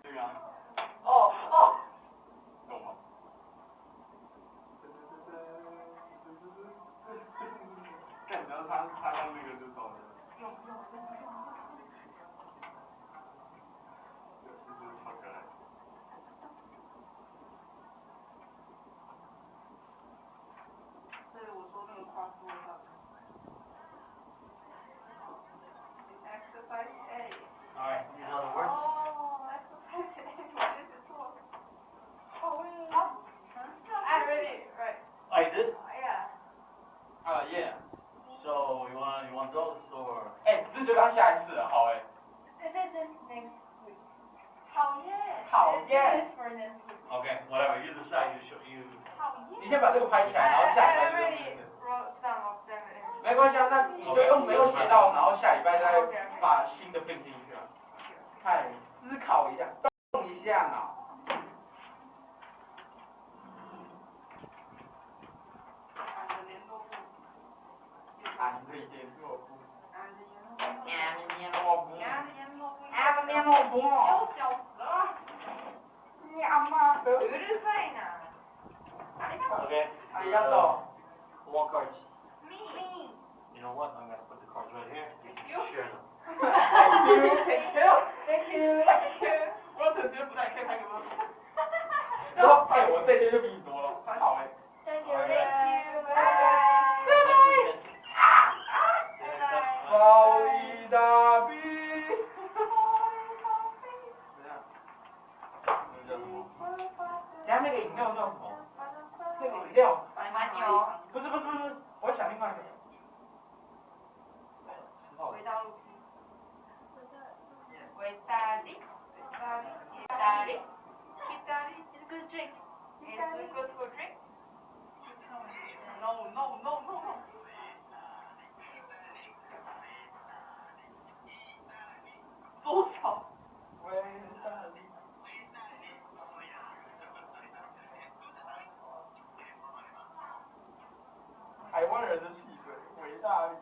这个啊。哦。懂吗？看，然后他用那个就走了。用。这是超可爱。这是我说那个跨度上。Exercise A. Alright, these are the words. Oh, exercise A. What is it for? Oh, I read it, right. Oh, you did? Yeah. Yeah. So, you want those or? 这就当下一次了，好哎。This is next week. 讨厌。讨厌。 This is for next week. Okay, whatever, you decide, you. 讨厌。你先把这个拍起来，然后下礼 I 拜就 already wrote some of them in. 没关系啊，那你就用没有写到，然后下礼拜再把新的并进去啊。太思考一下，动一下脑。俺的联络部。俺的联络部。俺的联络部。俺的联络部。俺的联络部。俺的联络部。又笑死了。你阿妈的。うるさいな。Okay. ありがとう。 Wall cards. Me. You know what? I'm gonna put the cards right here. Thank you. Share them. Thank you. Thank you. Thank you. Thank you. 我直接不来可以拍给我。然后我这些就比你多了，好哎。Thank you. Alright. Thank you. Bye. Bye. 保利达比。怎样？那叫什么？等下那个饮料叫什么？那个饮料。白牛。不是，我想另外一个。回到路皮。维达利。It's good drink. It's good for drink. No. 多少？维达利。台湾人的汽水，维大利。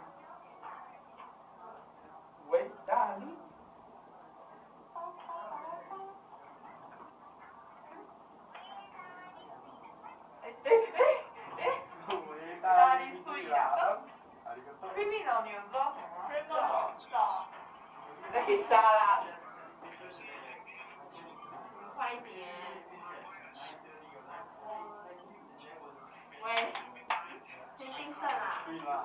维大利。维大利醉了。criminal 你们知道什么吗？知道。类沙拉。快一点。喂，先兴奋啦。对啦。